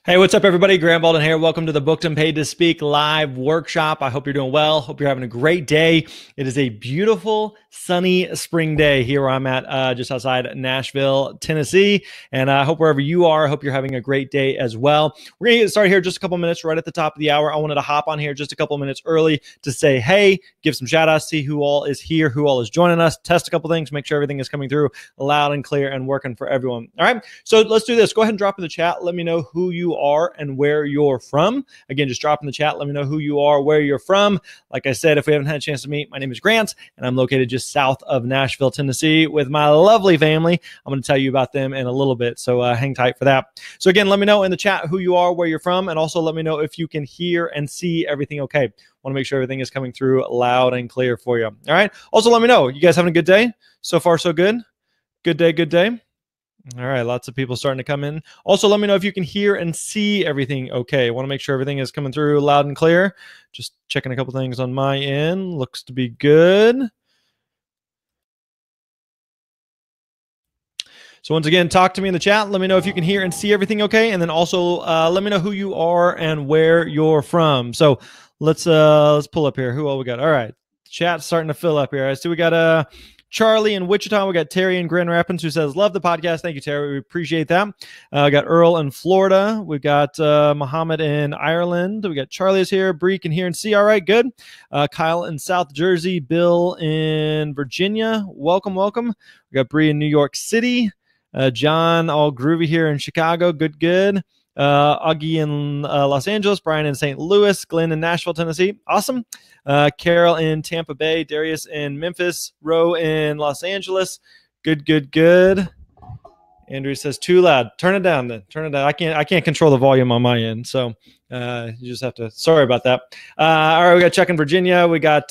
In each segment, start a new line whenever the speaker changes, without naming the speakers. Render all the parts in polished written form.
Hey, what's up, everybody? Graham Baldwin here. Welcome to the Booked and Paid to Speak live workshop. I hope you're doing well. Hope you're having a great day. It is a beautiful, sunny spring day here where I'm at, just outside Nashville, Tennessee. And I hope wherever you are, I hope you're having a great day as well. We're going to get started here just a couple minutes right at the top of the hour. I wanted to hop on here just a couple minutes early to say, hey, give some shout outs, see who all is here, who all is joining us, test a couple things, make sure everything is coming through loud and clear and working for everyone. All right. So let's do this. Go ahead and drop in the chat. Let me know who you are and where you're from. Again, just drop in the chat. Let me know who you are, where you're from. Like I said, if we haven't had a chance to meet, my name is Grant, and I'm located just south of Nashville, Tennessee, with my lovely family. I'm going to tell you about them in a little bit, so hang tight for that. So again, let me know in the chat who you are, where you're from, and also let me know if you can hear and see everything okay. Want to make sure everything is coming through loud and clear for you. All right. Also, let me know. You guys having a good day? So far, so good? Good day, good day. All right, lots of people starting to come in. Also, let me know if you can hear and see everything okay. I want to make sure everything is coming through loud and clear. Just checking a couple things on my end. Looks to be good. So once again, talk to me in the chat. Let me know if you can hear and see everything okay. And then also let me know who you are and where you're from. So let's pull up here. Who all we got? All right, chat's starting to fill up here. I see we got Charlie in Wichita. We got Terry in Grand Rapids who says, love the podcast. Thank you, Terry. We appreciate that. We got Earl in Florida. We've got Muhammad in Ireland. We got Charlie's here. Bree can hear and see. All right, good. Kyle in South Jersey. Bill in Virginia. Welcome, welcome. We got Bree in New York City. John, all groovy here in Chicago. Good, good. Augie in Los Angeles, Brian in St. Louis, Glenn in Nashville, Tennessee. Awesome. Carol in Tampa Bay, Darius in Memphis, Roe in Los Angeles. Good, good, good. Andrew says too loud. Turn it down then. Turn it down. I can't control the volume on my end, so you just have to. Sorry about that. All right, we got Chuck in Virginia. We got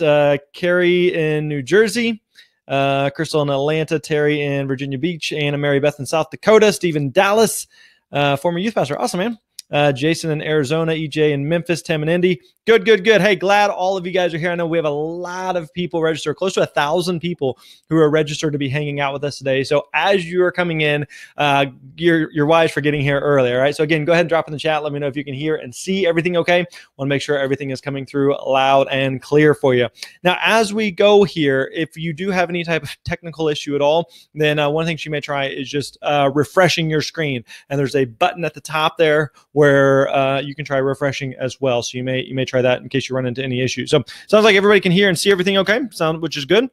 Carrie in New Jersey. Crystal in Atlanta, Terry in Virginia Beach, Anna Mary Beth in South Dakota, Steve in Dallas. Former youth pastor. Awesome, man. Jason in Arizona, EJ in Memphis, Tim in Indy. Good, good, good. Hey, glad all of you guys are here. I know we have a lot of people registered, close to 1,000 people who are registered to be hanging out with us today. So as you are coming in, you're wise for getting here early, all right? So again, go ahead and drop in the chat. Let me know if you can hear and see everything okay. Want to make sure everything is coming through loud and clear for you. Now, as we go here, if you do have any type of technical issue at all, then one thing you may try is just refreshing your screen. And there's a button at the top there where you can try refreshing as well. So you may try that in case you run into any issues. So sounds like everybody can hear and see everything okay, which is good.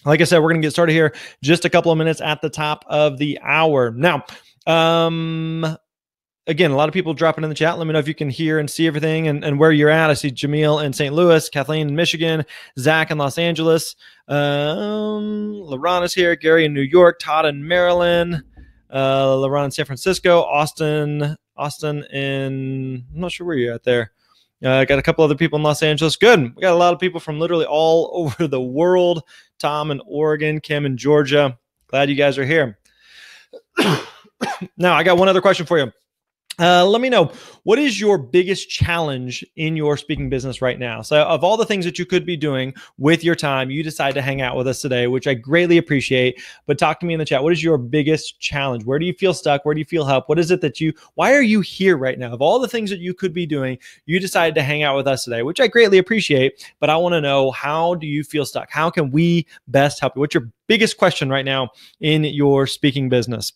Like I said, we're going to get started here just a couple of minutes at the top of the hour. Now, again, a lot of people dropping in the chat. Let me know if you can hear and see everything and where you're at. I see Jamil in St. Louis, Kathleen in Michigan, Zach in Los Angeles, LaRon is here, Gary in New York, Todd in Maryland, LaRon in San Francisco, Austin in, I'm not sure where you're at there. Got a couple other people in Los Angeles. Good. We got a lot of people from literally all over the world. Tom in Oregon, Kim in Georgia. Glad you guys are here. Now, I got one other question for you. Let me know, what is your biggest challenge in your speaking business right now? So of all the things that you could be doing with your time, you decide to hang out with us today, which I greatly appreciate. But talk to me in the chat. What is your biggest challenge? Where do you feel stuck? Where do you feel help? What is it that why are you here right now? Of all the things that you could be doing, you decided to hang out with us today, which I greatly appreciate. But I want to know, how do you feel stuck? How can we best help you? What's your biggest question right now in your speaking business?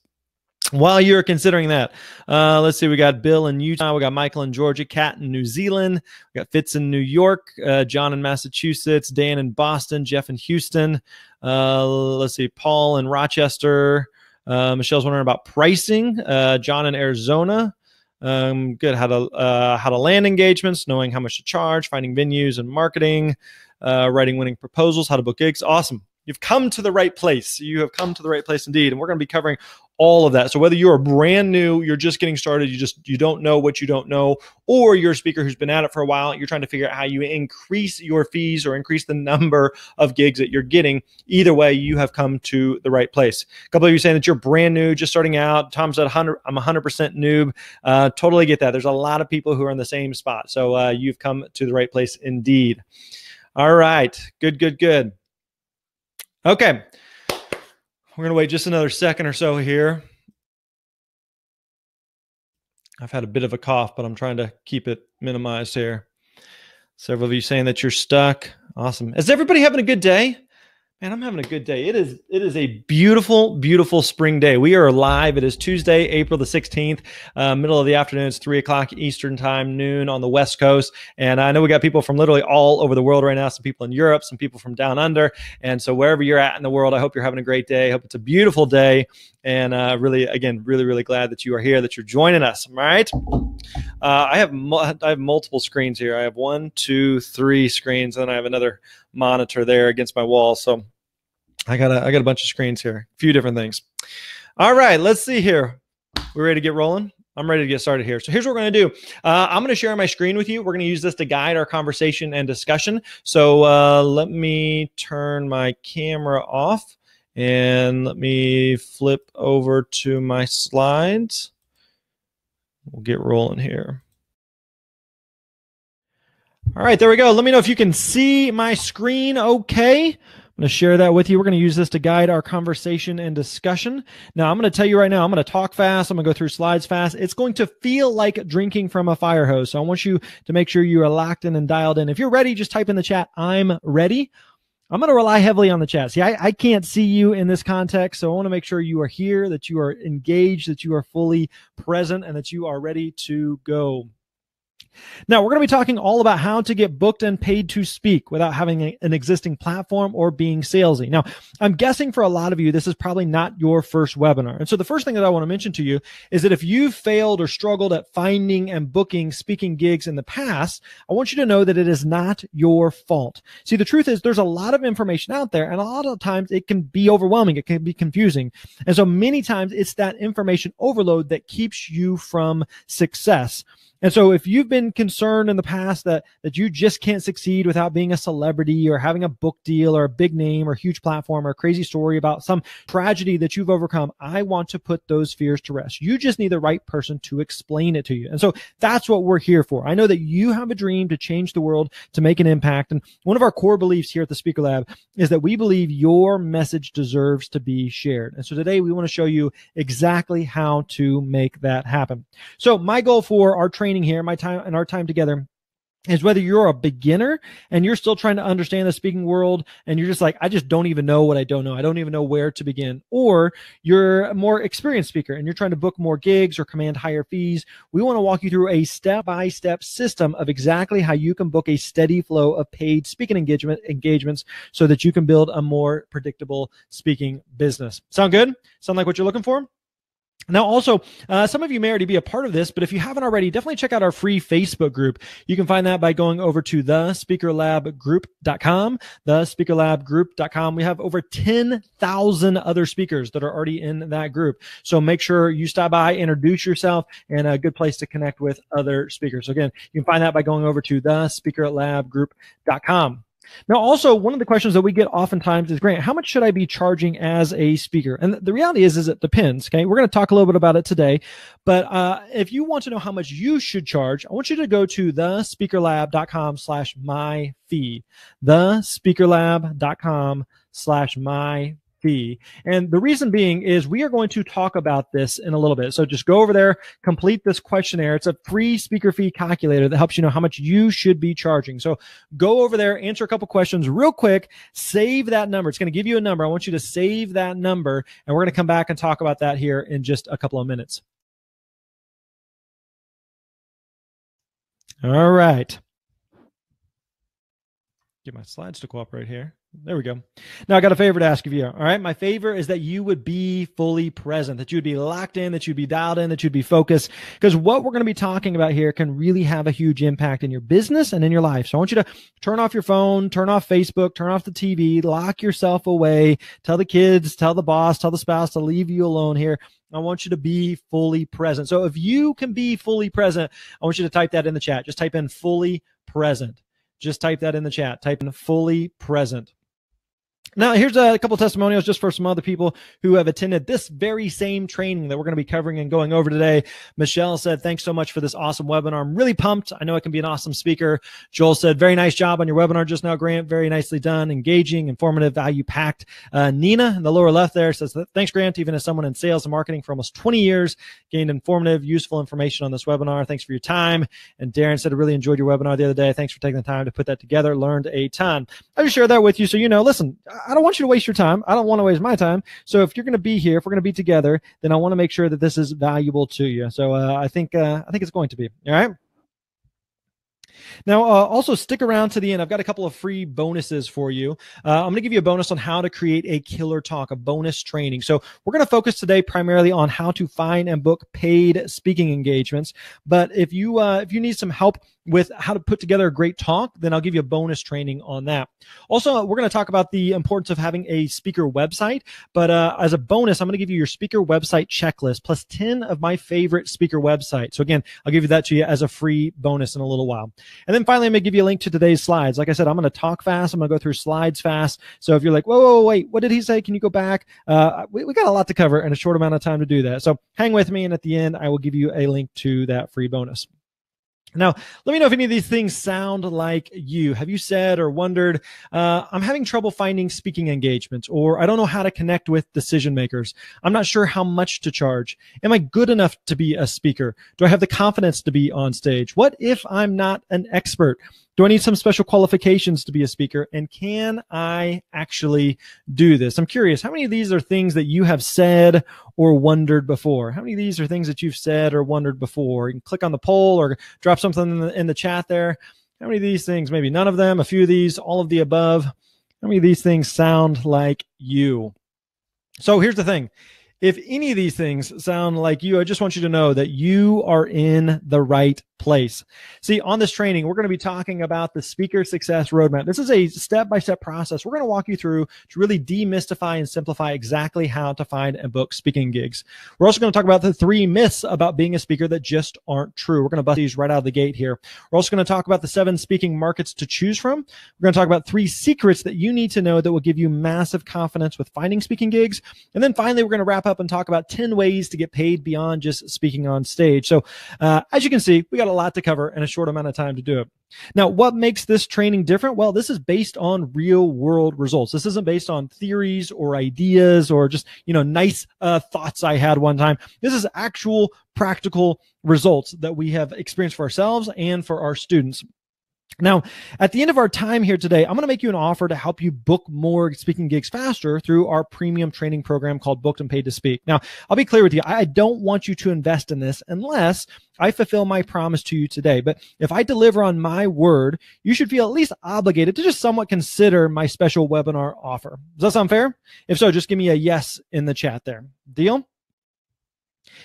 While you're considering that, let's see, we got Bill in Utah, we got Michael in Georgia, Kat in New Zealand, we got Fitz in New York, John in Massachusetts, Dan in Boston, Jeff in Houston, let's see, Paul in Rochester, Michelle's wondering about pricing, John in Arizona, good, how to land engagements, knowing how much to charge, finding venues and marketing, writing winning proposals, how to book gigs. Awesome. You've come to the right place. You have come to the right place indeed. And we're going to be covering all of that. So whether you're brand new, you're just getting started, you don't know what you don't know, or you're a speaker who's been at it for a while, you're trying to figure out how you increase your fees or increase the number of gigs that you're getting. Either way, you have come to the right place. A couple of you saying that you're brand new, just starting out. Tom's at 100. I'm 100% noob. Totally get that. There's a lot of people who are in the same spot. So you've come to the right place indeed. All right. Good, good, good. Okay, we're going to wait just another second or so here. I've had a bit of a cough, but I'm trying to keep it minimized here. Several of you saying that you're stuck. Awesome. Is everybody having a good day? Man, I'm having a good day. It is a beautiful, beautiful spring day. We are live. It is Tuesday, April the 16th, middle of the afternoon. It's 3 o'clock Eastern time, noon on the West Coast. And I know we got people from literally all over the world right now. Some people in Europe, some people from down under. And so wherever you're at in the world, I hope you're having a great day. I hope it's a beautiful day. And really, again, really, really glad that you are here, that you're joining us. All right. I have multiple screens here. I have 1, 2, 3 screens, and then I have another monitor there against my wall. So I got a bunch of screens here, a few different things. All right, let's see here. We ready to get rolling? I'm ready to get started here. So here's what we're going to do. I'm going to share my screen with you. We're going to use this to guide our conversation and discussion. So let me turn my camera off and let me flip over to my slides. We'll get rolling here. All right, there we go. Let me know if you can see my screen okay. I'm going to share that with you. We're going to use this to guide our conversation and discussion. Now, I'm going to tell you right now, I'm going to talk fast. I'm going to go through slides fast. It's going to feel like drinking from a fire hose. So I want you to make sure you are locked in and dialed in. If you're ready, just type in the chat, I'm ready. I'm going to rely heavily on the chat. See, I can't see you in this context, so I want to make sure you are here, that you are engaged, that you are fully present, and that you are ready to go. Now, we're going to be talking all about how to get booked and paid to speak without having an existing platform or being salesy. Now, I'm guessing for a lot of you, this is probably not your first webinar. And so the first thing that I want to mention to you is that if you've failed or struggled at finding and booking speaking gigs in the past, I want you to know that it is not your fault. See, the truth is there's a lot of information out there, and a lot of times it can be overwhelming. It can be confusing. And so many times it's that information overload that keeps you from success. And so if you've been concerned in the past that you just can't succeed without being a celebrity or having a book deal or a big name or huge platform or a crazy story about some tragedy that you've overcome, I want to put those fears to rest. You just need the right person to explain it to you. And so that's what we're here for. I know that you have a dream to change the world, to make an impact. And one of our core beliefs here at the Speaker Lab is that we believe your message deserves to be shared. And so today we want to show you exactly how to make that happen. So my goal for our training here, my time and our time together, is whether you're a beginner and you're still trying to understand the speaking world and you're just like, I just don't even know what I don't know. I don't even know where to begin. Or you're a more experienced speaker and you're trying to book more gigs or command higher fees. We want to walk you through a step-by-step system of exactly how you can book a steady flow of paid speaking engagements so that you can build a more predictable speaking business. Sound good? Sound like what you're looking for? Now, also, some of you may already be a part of this, but if you haven't already, definitely check out our free Facebook group. You can find that by going over to thespeakerlabgroup.com, thespeakerlabgroup.com. We have over 10,000 other speakers that are already in that group. So make sure you stop by, introduce yourself, and a good place to connect with other speakers. So again, you can find that by going over to thespeakerlabgroup.com. Now, also, one of the questions that we get oftentimes is, Grant, how much should I be charging as a speaker? And the reality is it depends, okay? We're going to talk a little bit about it today. But if you want to know how much you should charge, I want you to go to thespeakerlab.com/myfee, thespeakerlab.com/myfee. And the reason being is we are going to talk about this in a little bit. So just go over there, complete this questionnaire. It's a free speaker fee calculator that helps you know how much you should be charging. So go over there, answer a couple questions real quick, save that number. It's going to give you a number. I want you to save that number, and we're going to come back and talk about that here in just a couple of minutes. All right. Get my slides to cooperate here. There we go. Now I got a favor to ask of you. All right. My favor is that you would be fully present, that you'd be locked in, that you'd be dialed in, that you'd be focused, because what we're going to be talking about here can really have a huge impact in your business and in your life. So I want you to turn off your phone, turn off Facebook, turn off the TV, lock yourself away, tell the kids, tell the boss, tell the spouse to leave you alone here. I want you to be fully present. So if you can be fully present, I want you to type that in the chat. Just type in fully present. Just type that in the chat. Type in fully present. Now, here's a couple testimonials just for some other people who have attended this very same training that we're going to be covering and going over today. Michelle said, thanks so much for this awesome webinar. I'm really pumped. I know I can be an awesome speaker. Joel said, very nice job on your webinar just now, Grant. Very nicely done, engaging, informative, value-packed. Nina in the lower left there says, thanks, Grant. Even as someone in sales and marketing for almost 20 years, gained informative, useful information on this webinar. Thanks for your time. And Darren said, I really enjoyed your webinar the other day. Thanks for taking the time to put that together. Learned a ton. I just share that with you so you know, listen, I don't want you to waste your time. I don't want to waste my time. So if you're going to be here, if we're going to be together, then I want to make sure that this is valuable to you. So I think it's going to be. All right. Now, also stick around to the end. I've got a couple of free bonuses for you. I'm going to give you a bonus on how to create a killer talk, a bonus training. So we're going to focus today primarily on how to find and book paid speaking engagements. But if you need some help with how to put together a great talk, then I'll give you a bonus training on that. Also, we're going to talk about the importance of having a speaker website. But as a bonus, I'm going to give you your speaker website checklist plus 10 of my favorite speaker websites. So again, I'll give you that to you as a free bonus in a little while. And then finally, I'm going to give you a link to today's slides. Like I said, I'm going to talk fast. I'm going to go through slides fast. So if you're like, whoa, wait, what did he say? Can you go back? We got a lot to cover in a short amount of time to do that. So hang with me. And at the end, I will give you a link to that free bonus. Now, let me know if any of these things sound like you. Have you said or wondered, I'm having trouble finding speaking engagements, or I don't know how to connect with decision makers. I'm not sure how much to charge. Am I good enough to be a speaker? Do I have the confidence to be on stage? What if I'm not an expert? Do I need some special qualifications to be a speaker? And can I actually do this? I'm curious, how many of these are things that you have said or wondered before? How many of these are things that you've said or wondered before? You can click on the poll or drop something in the chat there. How many of these things? Maybe none of them, a few of these, all of the above. How many of these things sound like you? So here's the thing. If any of these things sound like you, I just want you to know that you are in the right place. See, on this training, we're going to be talking about the Speaker Success Roadmap. This is a step-by-step process. We're going to walk you through to really demystify and simplify exactly how to find and book speaking gigs. We're also going to talk about the 3 myths about being a speaker that just aren't true. We're going to bust these right out of the gate here. We're also going to talk about the 7 speaking markets to choose from. We're going to talk about 3 secrets that you need to know that will give you massive confidence with finding speaking gigs. And then finally, we're going to wrap up and talk about 10 ways to get paid beyond just speaking on stage. So as you can see, we got a lot to cover in a short amount of time to do it. Now, what makes this training different? Well, this is based on real world results. This isn't based on theories or ideas or just, nice thoughts I had one time. This is actual practical results that we have experienced for ourselves and for our students. Now, at the end of our time here today, I'm going to make you an offer to help you book more speaking gigs faster through our premium training program called Booked and Paid to Speak. Now, I'll be clear with you. I don't want you to invest in this unless I fulfill my promise to you today. But if I deliver on my word, you should feel at least obligated to just somewhat consider my special webinar offer. Does that sound fair? If so, just give me a yes in the chat there. Deal?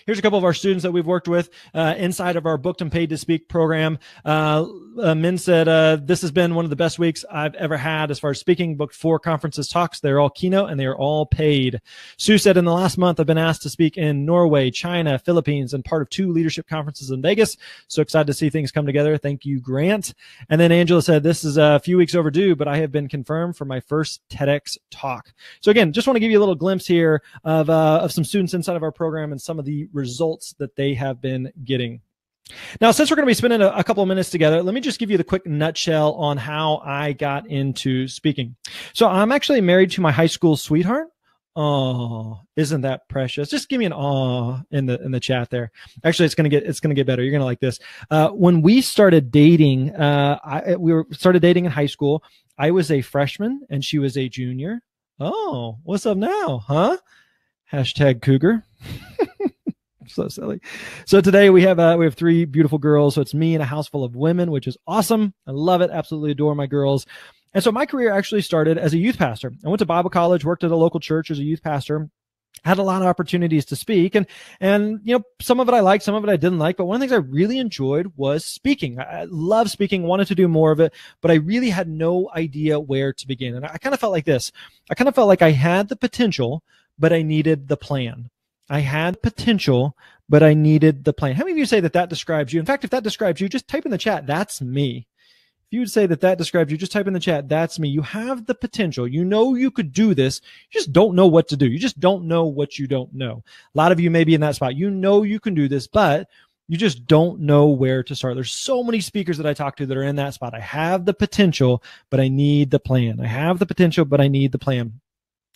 Here's a couple of our students that we've worked with inside of our Booked and Paid to Speak program. Min said, this has been one of the best weeks I've ever had as far as speaking. Booked 4 conferences talks. They're all keynote and they are all paid. Sue said, in the last month, I've been asked to speak in Norway, China, Philippines, and part of 2 leadership conferences in Vegas. So excited to see things come together. Thank you, Grant. And then Angela said, this is a few weeks overdue, but I have been confirmed for my first TEDx talk. So again, just want to give you a little glimpse here of some students inside of our program and some of the results that they have been getting. Now, since we're going to be spending a couple of minutes together, let me just give you the quick nutshell on how I got into speaking. So I'm actually married to my high school sweetheart. Oh, isn't that precious? Just give me an aw in the chat there. Actually, it's gonna get better. You're gonna like this. When we started dating, we started dating in high school. I was a freshman and she was a junior. Oh, what's up now, huh? Hashtag cougar. So silly. So today we have 3 beautiful girls. So it's me and a house full of women, which is awesome. I love it. Absolutely adore my girls. And so my career actually started as a youth pastor. I went to Bible college, worked at a local church as a youth pastor, had a lot of opportunities to speak. And some of it I liked, some of it I didn't like. But one of the things I really enjoyed was speaking. I love speaking, wanted to do more of it, but I really had no idea where to begin. And I kind of felt like this. I kind of felt like I had the potential, but I needed the plan. I had potential, but I needed the plan. How many of you say that describes you? In fact, if that describes you, just type in the chat, that's me. If you would say that describes you, just type in the chat, that's me. You have the potential. You know you could do this. You just don't know what to do. You just don't know what you don't know. A lot of you may be in that spot. You know you can do this, but you just don't know where to start. There's so many speakers that I talk to that are in that spot. I have the potential, but I need the plan. I have the potential, but I need the plan.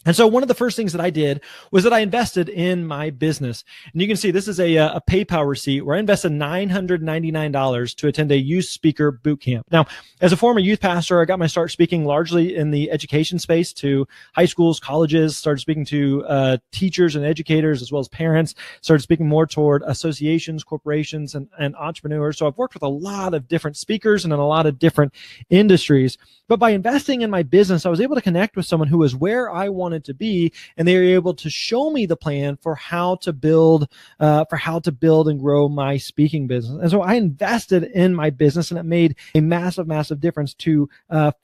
And so one of the first things that I did was that I invested in my business. And you can see this is a PayPal receipt where I invested $999 to attend a youth speaker boot camp. Now, as a former youth pastor, I got my start speaking largely in the education space to high schools, colleges, started speaking to teachers and educators as well as parents, started speaking more toward associations, corporations, and entrepreneurs. So I've worked with a lot of different speakers and in a lot of different industries. But by investing in my business, I was able to connect with someone who was where I wanted to be, and they were able to show me the plan for how to build and grow my speaking business. And so I invested in my business, and it made a massive, massive difference to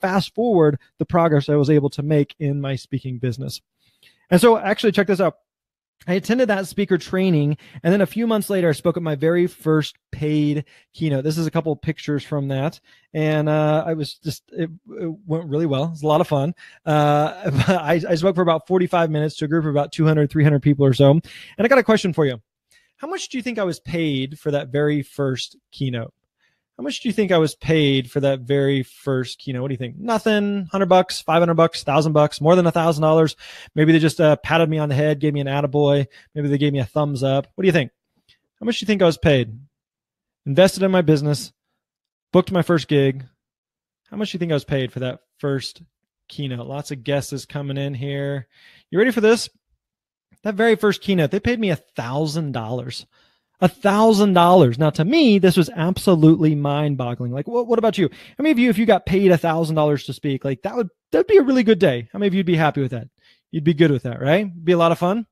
fast forward the progress I was able to make in my speaking business. And so actually, check this out. I attended that speaker training, and then a few months later, I spoke at my very first paid keynote. This is a couple of pictures from that, and it went really well. It was a lot of fun. I spoke for about 45 minutes to a group of about 200, 300 people or so, and I got a question for you. How much do you think I was paid for that very first keynote? How much do you think I was paid for that very first keynote? What do you think? Nothing. $100, $500, $1,000, more than $1,000. Maybe they just patted me on the head, gave me an attaboy. Maybe they gave me a thumbs up. What do you think? How much do you think I was paid? Invested in my business, booked my first gig. How much do you think I was paid for that first keynote? Lots of guesses coming in here. You ready for this? That very first keynote, they paid me $1,000. $1,000. Now, to me, this was absolutely mind-boggling. Like, what about you? How many of you, if you got paid $1,000 to speak, like that'd be a really good day? How many of you'd be happy with that? You'd be good with that, right? Be a lot of fun.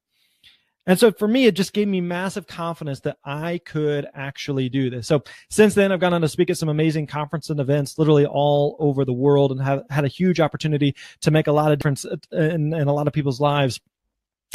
And so for me, it just gave me massive confidence that I could actually do this. So since then, I've gone on to speak at some amazing conferences and events, literally all over the world, and have had a huge opportunity to make a lot of difference in a lot of people's lives.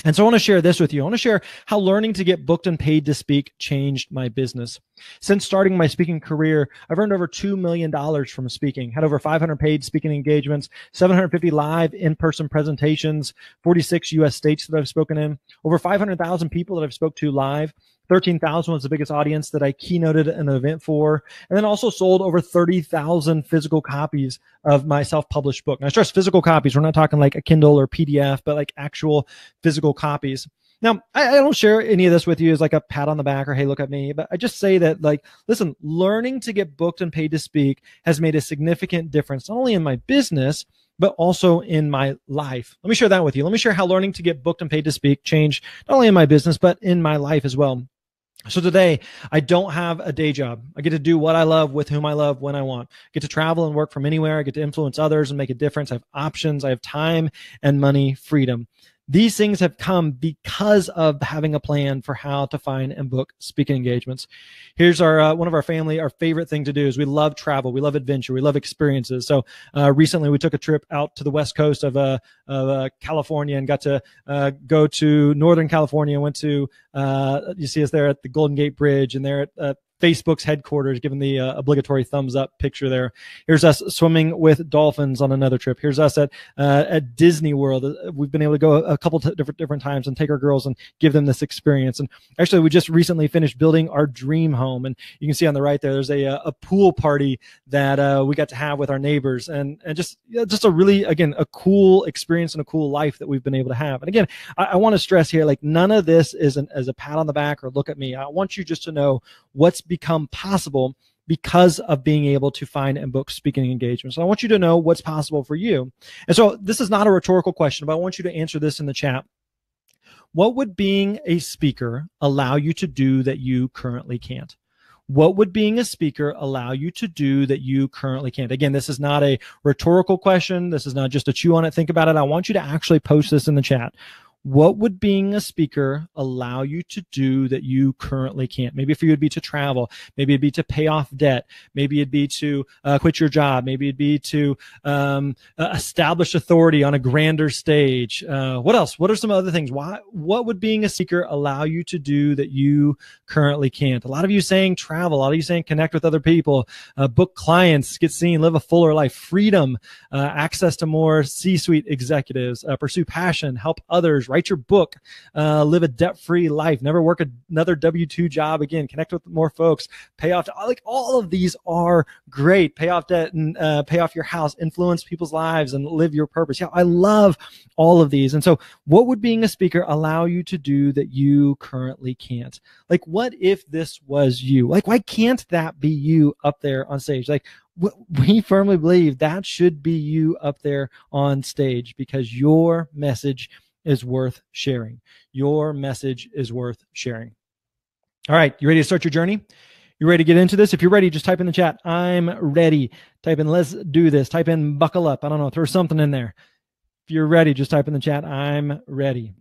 And so I want to share this with you. I want to share how learning to get booked and paid to speak changed my business. Since starting my speaking career, I've earned over $2 million from speaking, had over 500 paid speaking engagements, 750 live in-person presentations, 46 U.S. states that I've spoken in, over 500,000 people that I've spoke to live. 13,000 was the biggest audience that I keynoted an event for, and then also sold over 30,000 physical copies of my self-published book. Now, I stress physical copies. We're not talking like a Kindle or PDF, but like actual physical copies. Now, I don't share any of this with you as like a pat on the back or, hey, look at me, but I just say that, like, listen, learning to get booked and paid to speak has made a significant difference, not only in my business, but also in my life. Let me share that with you. Let me share how learning to get booked and paid to speak changed not only in my business, but in my life as well. So today, I don't have a day job. I get to do what I love with whom I love when I want. I get to travel and work from anywhere. I get to influence others and make a difference. I have options. I have time and money freedom. These things have come because of having a plan for how to find and book speaking engagements. Here's our one of our family, our favorite thing to do is we love travel. We love adventure. We love experiences. So recently we took a trip out to the west coast of California and got to go to Northern California. Went to, you see us there at the Golden Gate Bridge, and there at Facebook's headquarters, given the obligatory thumbs up picture there. Here's us swimming with dolphins on another trip. Here's us at Disney World. We've been able to go a couple different times and take our girls and give them this experience. And actually, we just recently finished building our dream home. And you can see on the right there, there's a pool party that we got to have with our neighbors, and just a really, again, a cool experience and a cool life that we've been able to have. And again, I want to stress here, like, none of this is as a pat on the back or look at me. I want you just to know what's become possible because of being able to find and book speaking engagements. So I want you to know what's possible for you. And so this is not a rhetorical question, but I want you to answer this in the chat. What would being a speaker allow you to do that you currently can't? What would being a speaker allow you to do that you currently can't? Again, this is not a rhetorical question. This is not just a chew on it, think about it. I want you to actually post this in the chat. What would being a speaker allow you to do that you currently can't? Maybe for you it'd be to travel. Maybe it'd be to pay off debt. Maybe it'd be to quit your job. Maybe it'd be to establish authority on a grander stage. What else? What are some other things? What would being a speaker allow you to do that you currently can't? A lot of you saying travel. A lot of you saying connect with other people, book clients, get seen, live a fuller life, freedom, access to more C-suite executives, pursue passion, help others, write your book, live a debt-free life, never work another W-2 job again, connect with more folks, pay off, like all of these are great. Pay off debt and pay off your house, influence people's lives and live your purpose. Yeah, I love all of these. And so what would being a speaker allow you to do that you currently can't? Like, what if this was you? Like, why can't that be you up there on stage? Like, we firmly believe that should be you up there on stage because your message is worth sharing. Your message is worth sharing. All right, you ready to start your journey? You ready to get into this? If you're ready, just type in the chat, I'm ready. Type in, let's do this. Type in, buckle up. I don't know, throw something in there. If you're ready, just type in the chat, I'm ready.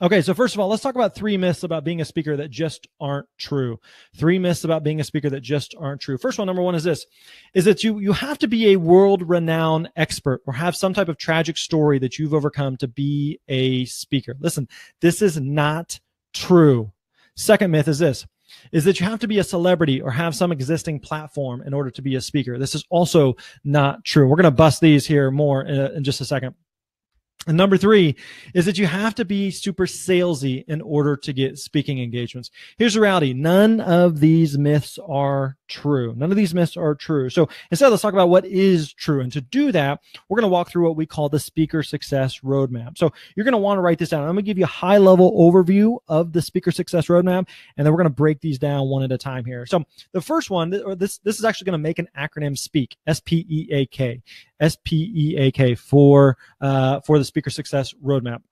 Okay, so first of all, let's talk about 3 myths about being a speaker that just aren't true. 3 myths about being a speaker that just aren't true. First one, number 1 is this, is that you have to be a world-renowned expert or have some type of tragic story that you've overcome to be a speaker. Listen, this is not true. Second myth is this, is that you have to be a celebrity or have some existing platform in order to be a speaker. This is also not true. We're going to bust these here more in just a second. And number 3 is that you have to be super salesy in order to get speaking engagements. Here's the reality. None of these myths are true. None of these myths are true. So instead, let's talk about what is true. And to do that, we're going to walk through what we call the speaker success roadmap. So you're going to want to write this down. I'm going to give you a high level overview of the speaker success roadmap, and then we're going to break these down one at a time here. So the first one, or this is actually going to make an acronym SPEAK, S-P-E-A-K. S-P-E-A-K for the speaker success roadmap.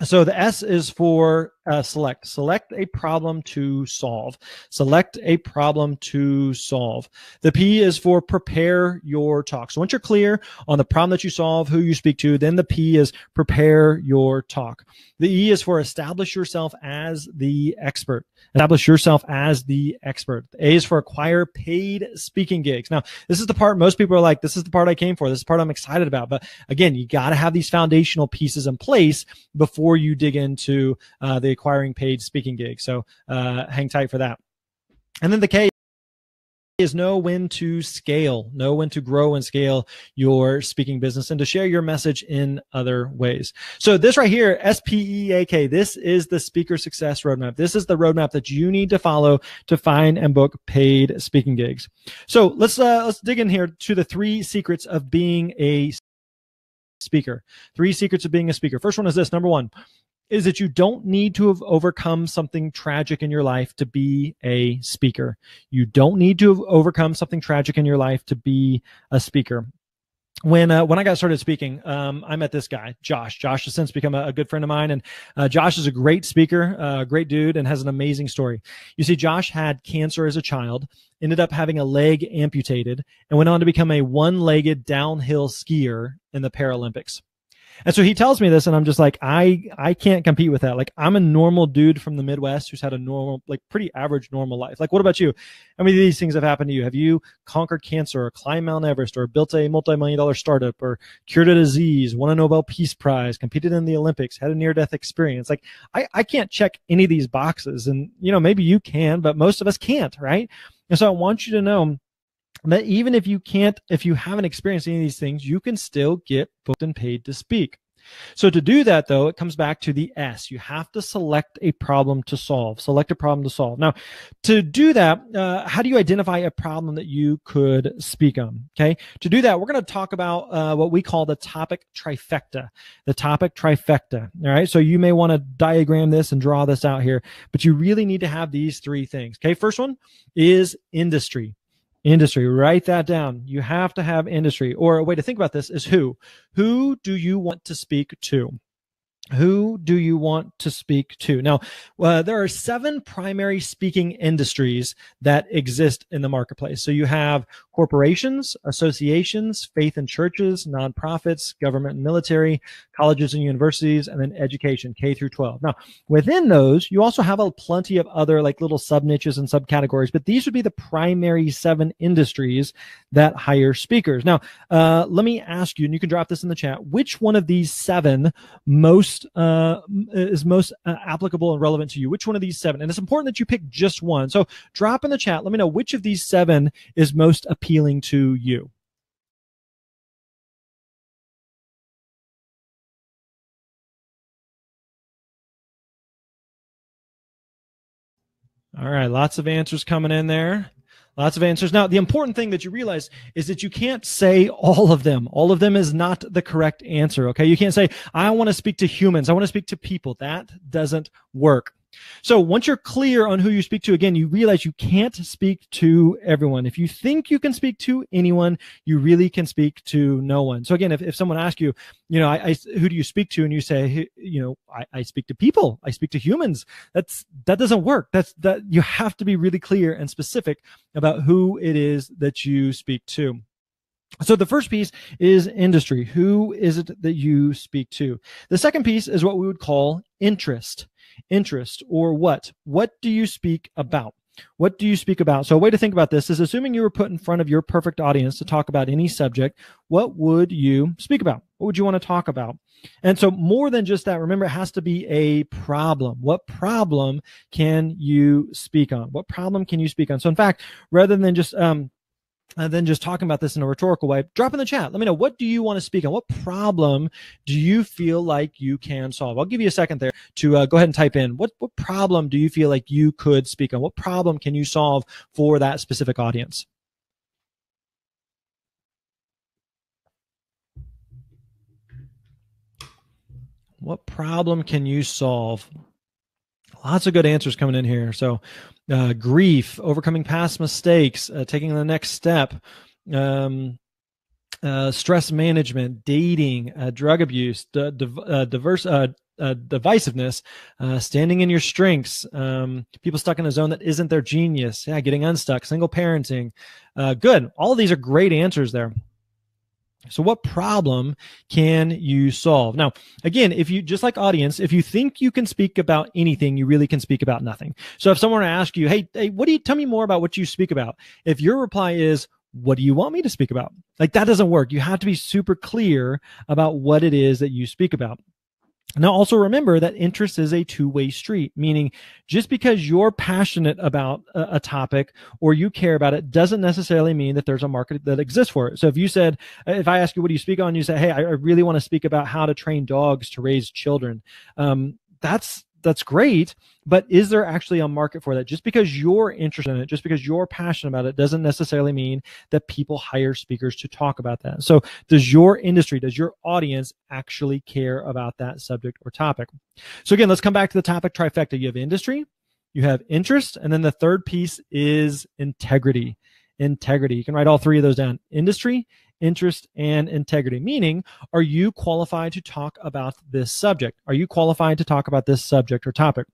So the S is for select. Select a problem to solve. Select a problem to solve. The P is for prepare your talk. So once you're clear on the problem that you solve, who you speak to, then the P is prepare your talk. The E is for establish yourself as the expert. Establish yourself as the expert. The A is for acquire paid speaking gigs. Now, this is the part most people are like, this is the part I came for. This is the part I'm excited about. But again, you got to have these foundational pieces in place before you dig into the acquiring paid speaking gigs. So hang tight for that. And then the K is know when to scale, know when to grow and scale your speaking business and to share your message in other ways. So this right here, SPEAK, this is the speaker success roadmap. This is the roadmap that you need to follow to find and book paid speaking gigs. So let's dig in here to the 3 secrets of being a speaker. 3 secrets of being a speaker. First one is this, number 1. Is that you don't need to have overcome something tragic in your life to be a speaker. You don't need to have overcome something tragic in your life to be a speaker. When I got started speaking, I met this guy, Josh. Josh has since become a good friend of mine, and Josh is a great speaker, a great dude, and has an amazing story. You see, Josh had cancer as a child, ended up having a leg amputated, and went on to become a one-legged downhill skier in the Paralympics. And so he tells me this, and I'm just like, I can't compete with that. Like, I'm a normal dude from the Midwest who's had a normal, like pretty average normal life. Like, what about you? How many of these things have happened to you? Have you conquered cancer or climbed Mount Everest or built a multi-million-dollar startup or cured a disease, won a Nobel Peace Prize, competed in the Olympics, had a near-death experience? Like, I can't check any of these boxes. And, you know, maybe you can, but most of us can't, right? And so I want you to know that even if you haven't experienced any of these things, you can still get booked and paid to speak. So to do that, though, it comes back to the S. You have to select a problem to solve. Select a problem to solve. Now, to do that, how do you identify a problem that you could speak on? Okay. To do that, we're going to talk about what we call the topic trifecta. The topic trifecta. All right. So you may want to diagram this and draw this out here, but you really need to have these 3 things. Okay. First one is industry. Industry, write that down. You have to have industry. Or a way to think about this is who. Who do you want to speak to? Who do you want to speak to? Now, there are 7 primary speaking industries that exist in the marketplace. So you have corporations, associations, faith and churches, nonprofits, government and military, colleges and universities, and then education, K through 12. Now, within those, you also have a plenty of other like little sub niches and subcategories, but these would be the primary 7 industries that hire speakers. Now, let me ask you, and you can drop this in the chat, which one of these 7 is most applicable and relevant to you? Which one of these 7? And it's important that you pick just one. So drop in the chat. Let me know which of these 7 is most appealing to you. All right, lots of answers coming in there. Lots of answers. Now, the important thing that you realize is that you can't say all of them. All of them is not the correct answer, okay? You can't say, I want to speak to humans. I want to speak to people. That doesn't work. So once you're clear on who you speak to, again, you realize you can't speak to everyone. If you think you can speak to anyone, you really can speak to no one. So again, if someone asks you, who do you speak to? And you say, I speak to people. I speak to humans. That doesn't work. That you have to be really clear and specific about who it is that you speak to. So the first piece is industry. Who is it that you speak to? The second piece is what we would call interest. Interest, or what? What do you speak about? What do you speak about? So a way to think about this is, assuming you were put in front of your perfect audience to talk about any subject, what would you speak about? What would you want to talk about? And so more than just that, remember, it has to be a problem. What problem can you speak on? What problem can you speak on? So in fact, rather than just talking about this in a rhetorical way, drop in the chat. Let me know, what do you want to speak on? What problem do you feel like you can solve? I'll give you a second there to go ahead and type in, what problem do you feel like you could speak on? What problem can you solve for that specific audience? What problem can you solve? Lots of good answers coming in here. So grief, overcoming past mistakes, taking the next step, stress management, dating, drug abuse, divisiveness, standing in your strengths, people stuck in a zone that isn't their genius, getting unstuck, single parenting. Good. All of these are great answers there. So what problem can you solve? Now, again, if you, just like audience, if you think you can speak about anything, you really can speak about nothing. So if someone asks you, hey, tell me more about what you speak about? If your reply is, what do you want me to speak about? Like, that doesn't work. You have to be super clear about what it is that you speak about. Now, also remember that interest is a two-way street, meaning just because you're passionate about a topic or you care about it doesn't necessarily mean that there's a market that exists for it. So if I ask you, what do you speak on? You say, hey, I really want to speak about how to train dogs to raise children. That's great, but is there actually a market for that? Just because you're interested in it, just because you're passionate about it, doesn't necessarily mean that people hire speakers to talk about that. So does your industry, does your audience actually care about that subject or topic? So again, let's come back to the topic trifecta. You have industry, you have interest, and then the third piece is integrity. Integrity. You can write all 3 of those down. Industry, interest, and integrity, meaning, are you qualified to talk about this subject? Are you qualified to talk about this subject or topic?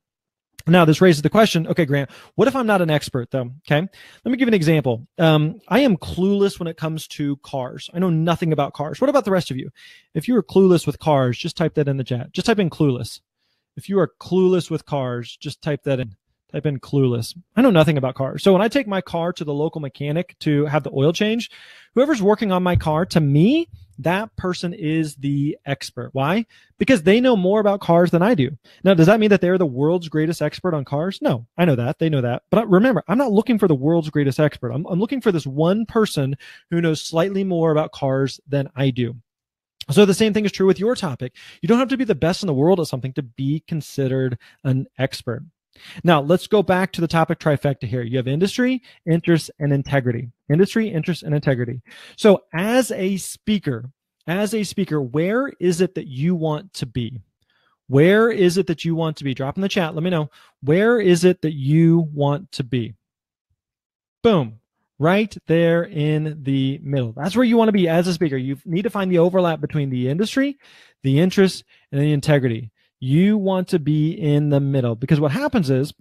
Now, this raises the question, okay, Grant, what if I'm not an expert, though? Okay, let me give an example. I am clueless when it comes to cars. I know nothing about cars. What about the rest of you? If you are clueless with cars, just type that in the chat. Just type in clueless. If you are clueless with cars, just type that in. Type in clueless. I know nothing about cars. So when I take my car to the local mechanic to have the oil change, whoever's working on my car, to me, that person is the expert. Why? Because they know more about cars than I do. Now, does that mean that they're the world's greatest expert on cars? No, I know that. They know that. But remember, I'm not looking for the world's greatest expert. I'm looking for this one person who knows slightly more about cars than I do. So the same thing is true with your topic. You don't have to be the best in the world at something to be considered an expert. Now, let's go back to the topic trifecta here. You have industry, interest, and integrity. Industry, interest, and integrity. So as a speaker, where is it that you want to be? Where is it that you want to be? Drop in the chat. Let me know. Where is it that you want to be? Boom. Right there in the middle. That's where you want to be as a speaker. You need to find the overlap between the industry, the interest, and the integrity. You want to be in the middle, because what happens is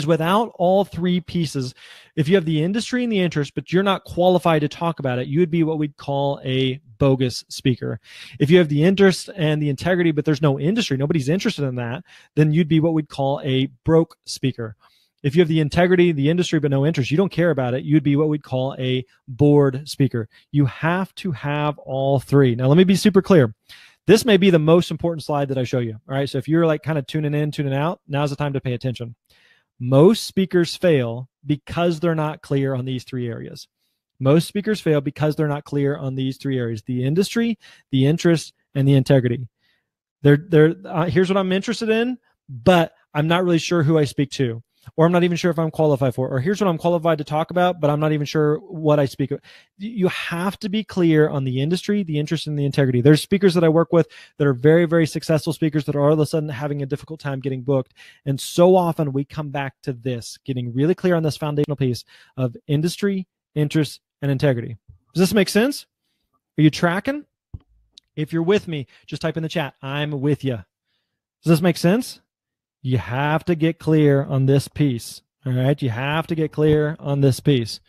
without all three pieces, if you have the industry and the interest, but you're not qualified to talk about it, you would be what we'd call a bogus speaker. If you have the interest and the integrity, but there's no industry, nobody's interested in that, then you'd be what we'd call a broke speaker. If you have the integrity, the industry, but no interest, you don't care about it, you'd be what we'd call a bored speaker. You have to have all three. Now, let me be super clear. This may be the most important slide that I show you. All right. So if you're like kind of tuning in, tuning out, now's the time to pay attention. Most speakers fail because they're not clear on these three areas. Most speakers fail because they're not clear on these three areas: the industry, the interest, and the integrity. Here's what I'm interested in, but I'm not really sure who I speak to, or I'm not even sure if I'm qualified for, or here's what I'm qualified to talk about, but I'm not even sure what I speak of. You have to be clear on the industry, the interest, and the integrity. There's speakers that I work with that are very, very successful speakers that are all of a sudden having a difficult time getting booked. And so often we come back to this, getting really clear on this foundational piece of industry, interest, and integrity. Does this make sense? Are you tracking? If you're with me, just type in the chat, I'm with you. Does this make sense? You have to get clear on this piece. All right. You have to get clear on this piece.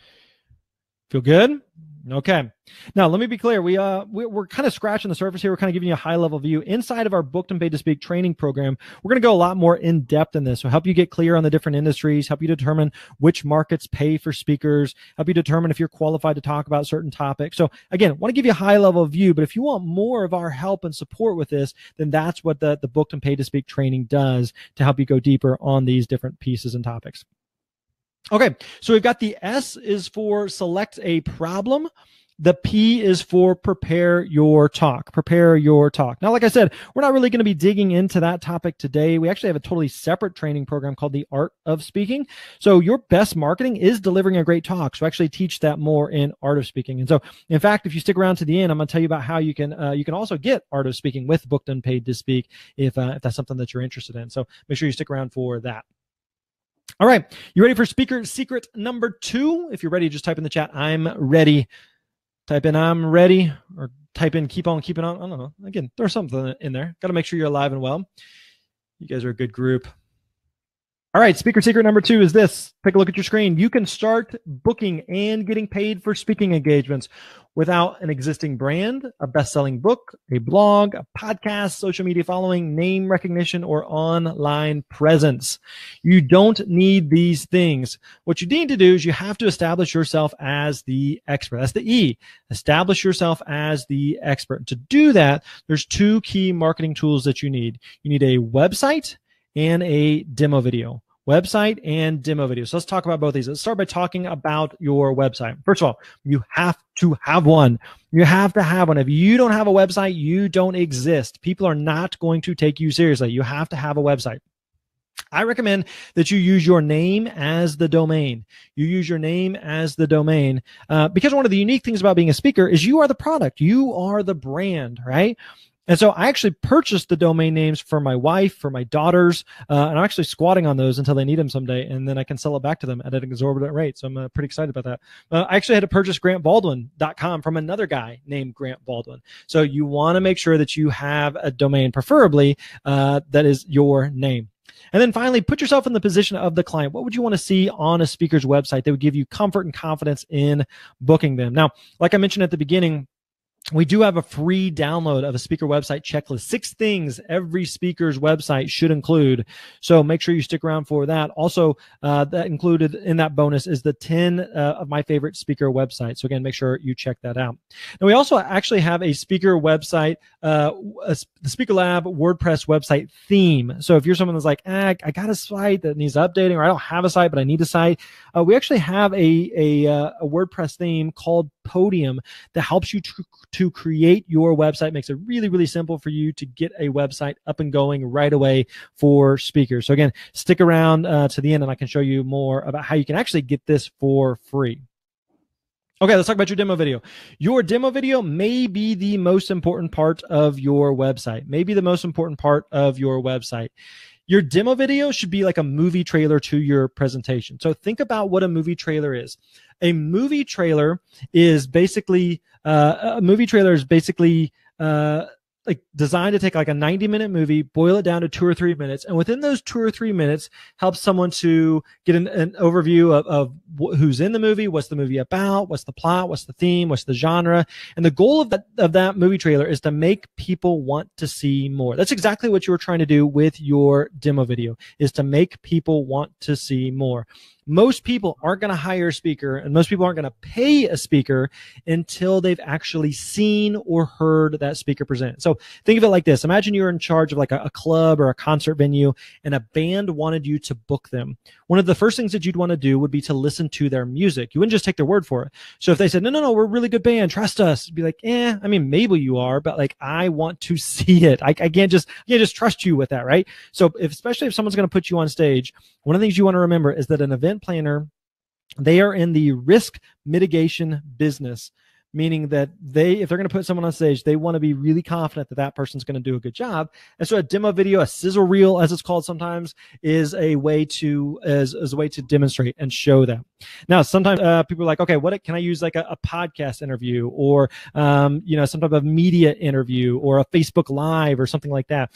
Feel good? Okay. Now, let me be clear. We're kind of scratching the surface here. We're kind of giving you a high level view. Inside of our Booked and Paid to Speak training program, we're going to go a lot more in depth in this. So help you get clear on the different industries, help you determine which markets pay for speakers, help you determine if you're qualified to talk about certain topics. So again, I want to give you a high level view, but if you want more of our help and support with this, then that's what the Booked and Paid to Speak training does to help you go deeper on these different pieces and topics. Okay, so we've got the S is for select a problem. The P is for prepare your talk. Prepare your talk. Now, like I said, we're not really going to be digging into that topic today. We actually have a totally separate training program called the Art of Speaking. So your best marketing is delivering a great talk. So actually teach that more in Art of Speaking. And so, in fact, if you stick around to the end, I'm going to tell you about how you can also get Art of Speaking with Booked and Paid to Speak if that's something that you're interested in. So make sure you stick around for that. All right, you ready for speaker secret number 2? If you're ready, just type in the chat, I'm ready. Type in I'm ready, or type in keep on keeping on. I don't know. Again, there's something in there. Got to make sure you're alive and well. You guys are a good group. All right, speaker secret number 2 is this. Take a look at your screen. You can start booking and getting paid for speaking engagements without an existing brand, a best-selling book, a blog, a podcast, social media following, name recognition, or online presence. You don't need these things. What you need to do is you have to establish yourself as the expert. That's the E. Establish yourself as the expert. To do that, there's 2 key marketing tools that you need. You need a website and a demo video. Website and demo video. So let's talk about both of these. Let's start by talking about your website. First of all, you have to have one. You have to have one. If you don't have a website, you don't exist. People are not going to take you seriously. You have to have a website. I recommend that you use your name as the domain. You use your name as the domain because one of the unique things about being a speaker is you are the product. You are the brand, right? And so I actually purchased the domain names for my wife, for my daughters, and I'm actually squatting on those until they need them someday, and then I can sell it back to them at an exorbitant rate. So I'm pretty excited about that. I actually had to purchase grantbaldwin.com from another guy named Grant Baldwin. So you want to make sure that you have a domain, preferably that is your name. And then finally, put yourself in the position of the client. What would you want to see on a speaker's website that would give you comfort and confidence in booking them? Now, like I mentioned at the beginning, we do have a free download of a speaker website checklist, 6 things every speaker's website should include. So make sure you stick around for that. Also, that included in that bonus is the 10 of my favorite speaker websites. So again, make sure you check that out. Now, we also actually have a speaker website, the Speaker Lab WordPress website theme. So if you're someone that's like, I got a site that needs updating, or I don't have a site, but I need a site, we actually have a WordPress theme called Podium that helps you to create your website, makes it really, really simple for you to get a website up and going right away for speakers. So again, stick around to the end and I can show you more about how you can actually get this for free. Okay, let's talk about your demo video. Your demo video may be the most important part of your website, maybe the most important part of your website. Your demo video should be like a movie trailer to your presentation. So think about what a movie trailer is. A movie trailer is basically like designed to take like a 90-minute movie, boil it down to 2 or 3 minutes, and within those 2 or 3 minutes, help someone to get an overview of who's in the movie, what's the movie about, what's the plot, what's the theme, what's the genre, and the goal of that movie trailer is to make people want to see more. That's exactly what you were trying to do with your demo video, is to make people want to see more. Most people aren't going to hire a speaker, and most people aren't going to pay a speaker until they've actually seen or heard that speaker present. So think of it like this. Imagine you're in charge of like a club or a concert venue, and a band wanted you to book them. One of the first things that you'd want to do would be to listen to their music. You wouldn't just take their word for it. So if they said, no, we're a really good band, trust us, you'd be like, I mean, maybe you are, but like, I want to see it. I can't just trust you with that, right? So especially if someone's going to put you on stage, one of the things you want to remember is that an event planner, they are in the risk mitigation business, meaning that if they're going to put someone on stage, they want to be really confident that that person's going to do a good job. And so a demo video, a sizzle reel, as it's called sometimes, is a way to demonstrate and show that. Now, sometimes people are like, okay, what can I use, like a podcast interview, or some type of media interview, or a Facebook Live or something like that.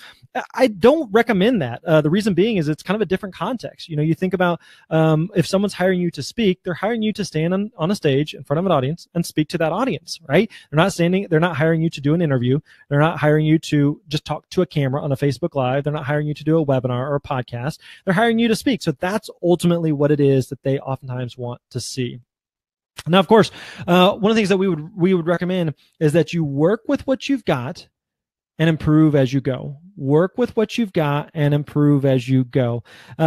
I don't recommend that. The reason being is it's kind of a different context. You think about if someone's hiring you to speak, they're hiring you to stand on a stage in front of an audience and speak to that audience, right? They're not hiring you to do an interview. They're not hiring you to just talk to a camera on a Facebook Live. They're not hiring you to do a webinar or a podcast. They're hiring you to speak. So that's ultimately what it is that they oftentimes want to see. Now, of course, one of the things that we would recommend is that you work with what you've got and improve as you go. Work with what you've got and improve as you go.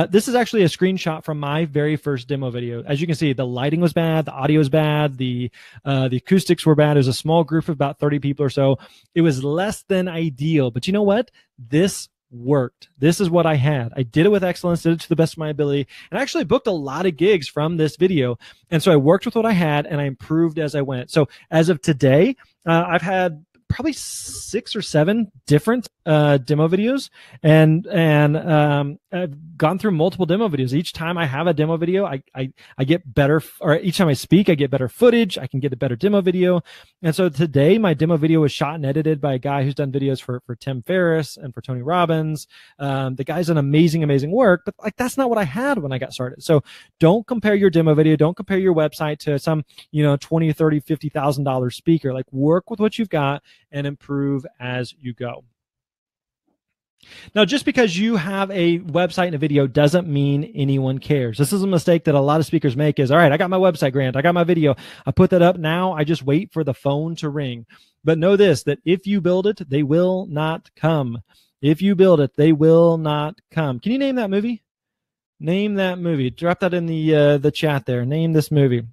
This is actually a screenshot from my very first demo video. As you can see, the lighting was bad, the audio was bad, the acoustics were bad. It was a small group of about 30 people or so. It was less than ideal, but you know what? This worked. This is what I had. I did it with excellence, did it to the best of my ability, and I actually booked a lot of gigs from this video. And so I worked with what I had and I improved as I went. So as of today, I've had probably 6 or 7 different demo videos, and I've gone through multiple demo videos. Each time I have a demo video, I get better, or each time I speak, I get better footage. I can get a better demo video. And so today, my demo video was shot and edited by a guy who's done videos for Tim Ferriss and for Tony Robbins. The guy's done amazing work, but like that's not what I had when I got started. So don't compare your demo video. Don't compare your website to some $20, $30, $50,000 speaker. Like, work with what you've got and improve as you go. Now, just because you have a website and a video doesn't mean anyone cares. This is a mistake that a lot of speakers make is, all right, I got my website, Grant, I got my video, I put that up, now I just wait for the phone to ring. But know this, that if you build it, they will not come. If you build it, they will not come. Can you name that movie? Name that movie. Drop that in the chat there. Name this movie.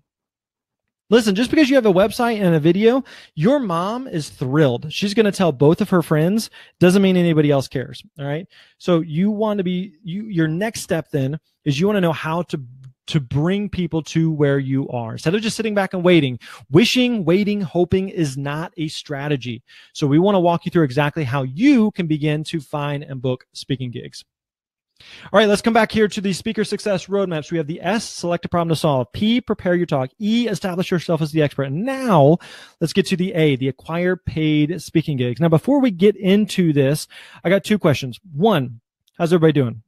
Listen, just because you have a website and a video, your mom is thrilled. She's going to tell both of her friends. Doesn't mean anybody else cares. All right. So you want to be, your next step then is you want to know how to bring people to where you are. Instead of just sitting back and waiting, wishing, waiting, hoping is not a strategy. So we want to walk you through exactly how you can begin to find and book speaking gigs. All right, let's come back here to the speaker success roadmaps. We have the S, select a problem to solve. P, prepare your talk. E, establish yourself as the expert. And now let's get to the A, the acquire paid speaking gigs. Now, before we get into this, I got 2 questions. 1, how's everybody doing?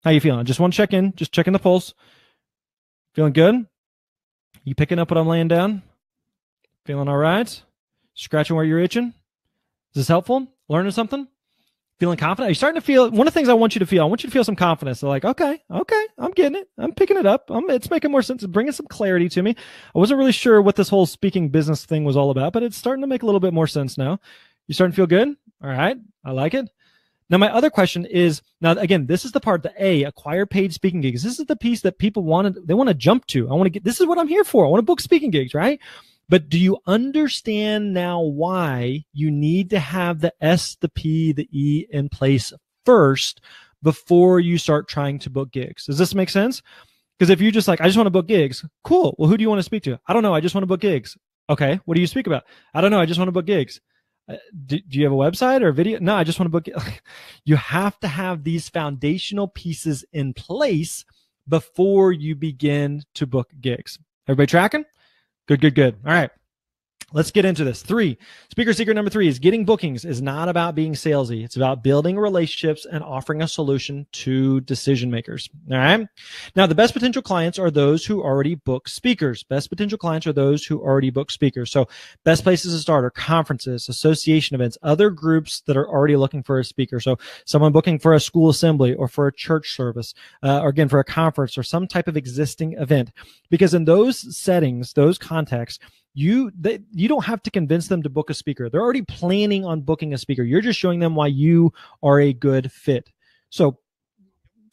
How you feeling? Just want to check in, just checking the pulse. Feeling good? You picking up what I'm laying down? Feeling all right? Scratching where you're itching? Is this helpful? Learning something? Feeling confident? Are you starting to feel, one of the things I want you to feel some confidence. They're like, okay, I'm getting it. I'm picking it up. It's making more sense. It's bringing some clarity to me. I wasn't really sure what this whole speaking business thing was all about, but it's starting to make a little bit more sense now. You starting to feel good? All right. I like it. Now, my other question is, now, again, this is the part, the A, acquire paid speaking gigs. This is the piece that people want to jump to. This is what I'm here for. I want to book speaking gigs, right? But do you understand now why you need to have the S, the P, the E in place first before you start trying to book gigs? Does this make sense? Because if you're just like, I just want to book gigs, cool. Well, who do you want to speak to? I don't know. I just want to book gigs. Okay. What do you speak about? I don't know. I just want to book gigs. Do you have a website or a video? No, I just want to book it. You have to have these foundational pieces in place before you begin to book gigs. Everybody tracking? Good. All right. Let's get into this. 3, speaker secret number 3 is getting bookings is not about being salesy. It's about building relationships and offering a solution to decision makers. All right. Now, the best potential clients are those who already book speakers. Best potential clients are those who already book speakers. So best places to start are conferences, association events, other groups that are already looking for a speaker. So someone booking for a school assembly or for a church service, or again, for a conference or some type of existing event. Because in those settings, those contexts, you don't have to convince them to book a speaker. They're already planning on booking a speaker. You're just showing them why you are a good fit. So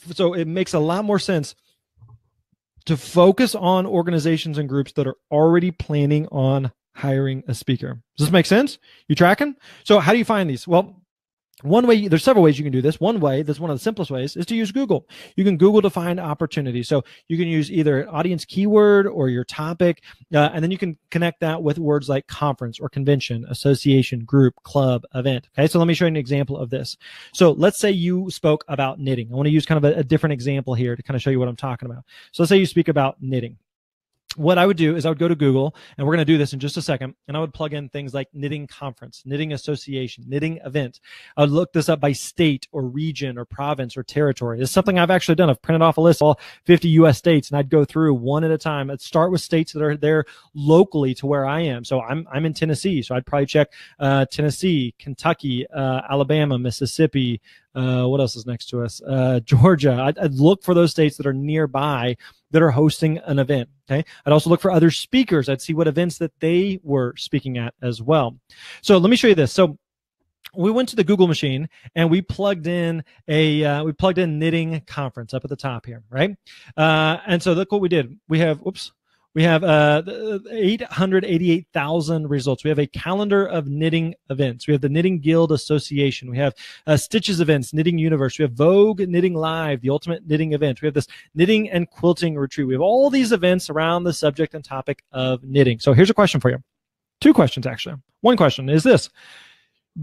it makes a lot more sense to focus on organizations and groups that are already planning on hiring a speaker. Does this make sense? You tracking? So how do you find these? Well, one way, there's several ways you can do this. One way, that's one of the simplest ways, is to use Google. You can Google to find opportunities. So you can use either an audience keyword or your topic, and then you can connect that with words like conference or convention, association, group, club, event. Okay, so let me show you an example of this. So let's say you spoke about knitting. I want to use kind of a different example here to kind of show you what I'm talking about. So let's say you speak about knitting. What I would do is I would go to Google, and we're going to do this in just a second, and I would plug in things like knitting conference, knitting association, knitting event. I would look this up by state or region or province or territory. It's something I've actually done. I've printed off a list of all 50 U.S. states, and I'd go through one at a time. I'd start with states that are there locally to where I am. So I'm in Tennessee, so I'd probably check Tennessee, Kentucky, Alabama, Mississippi. What else is next to us? Georgia. I'd look for those states that are nearby that are hosting an event. Okay. I'd also look for other speakers. I'd see what events that they were speaking at as well. So let me show you this. So we went to the Google machine and we plugged in knitting conference up at the top here, right? And so look what we did. We have 888,000 results. We have a calendar of knitting events. We have the Knitting Guild Association. We have Stitches events, Knitting Universe. We have Vogue Knitting Live, the ultimate knitting event. We have this knitting and quilting retreat. We have all these events around the subject and topic of knitting. So here's a question for you. 2 questions, actually. One question is this.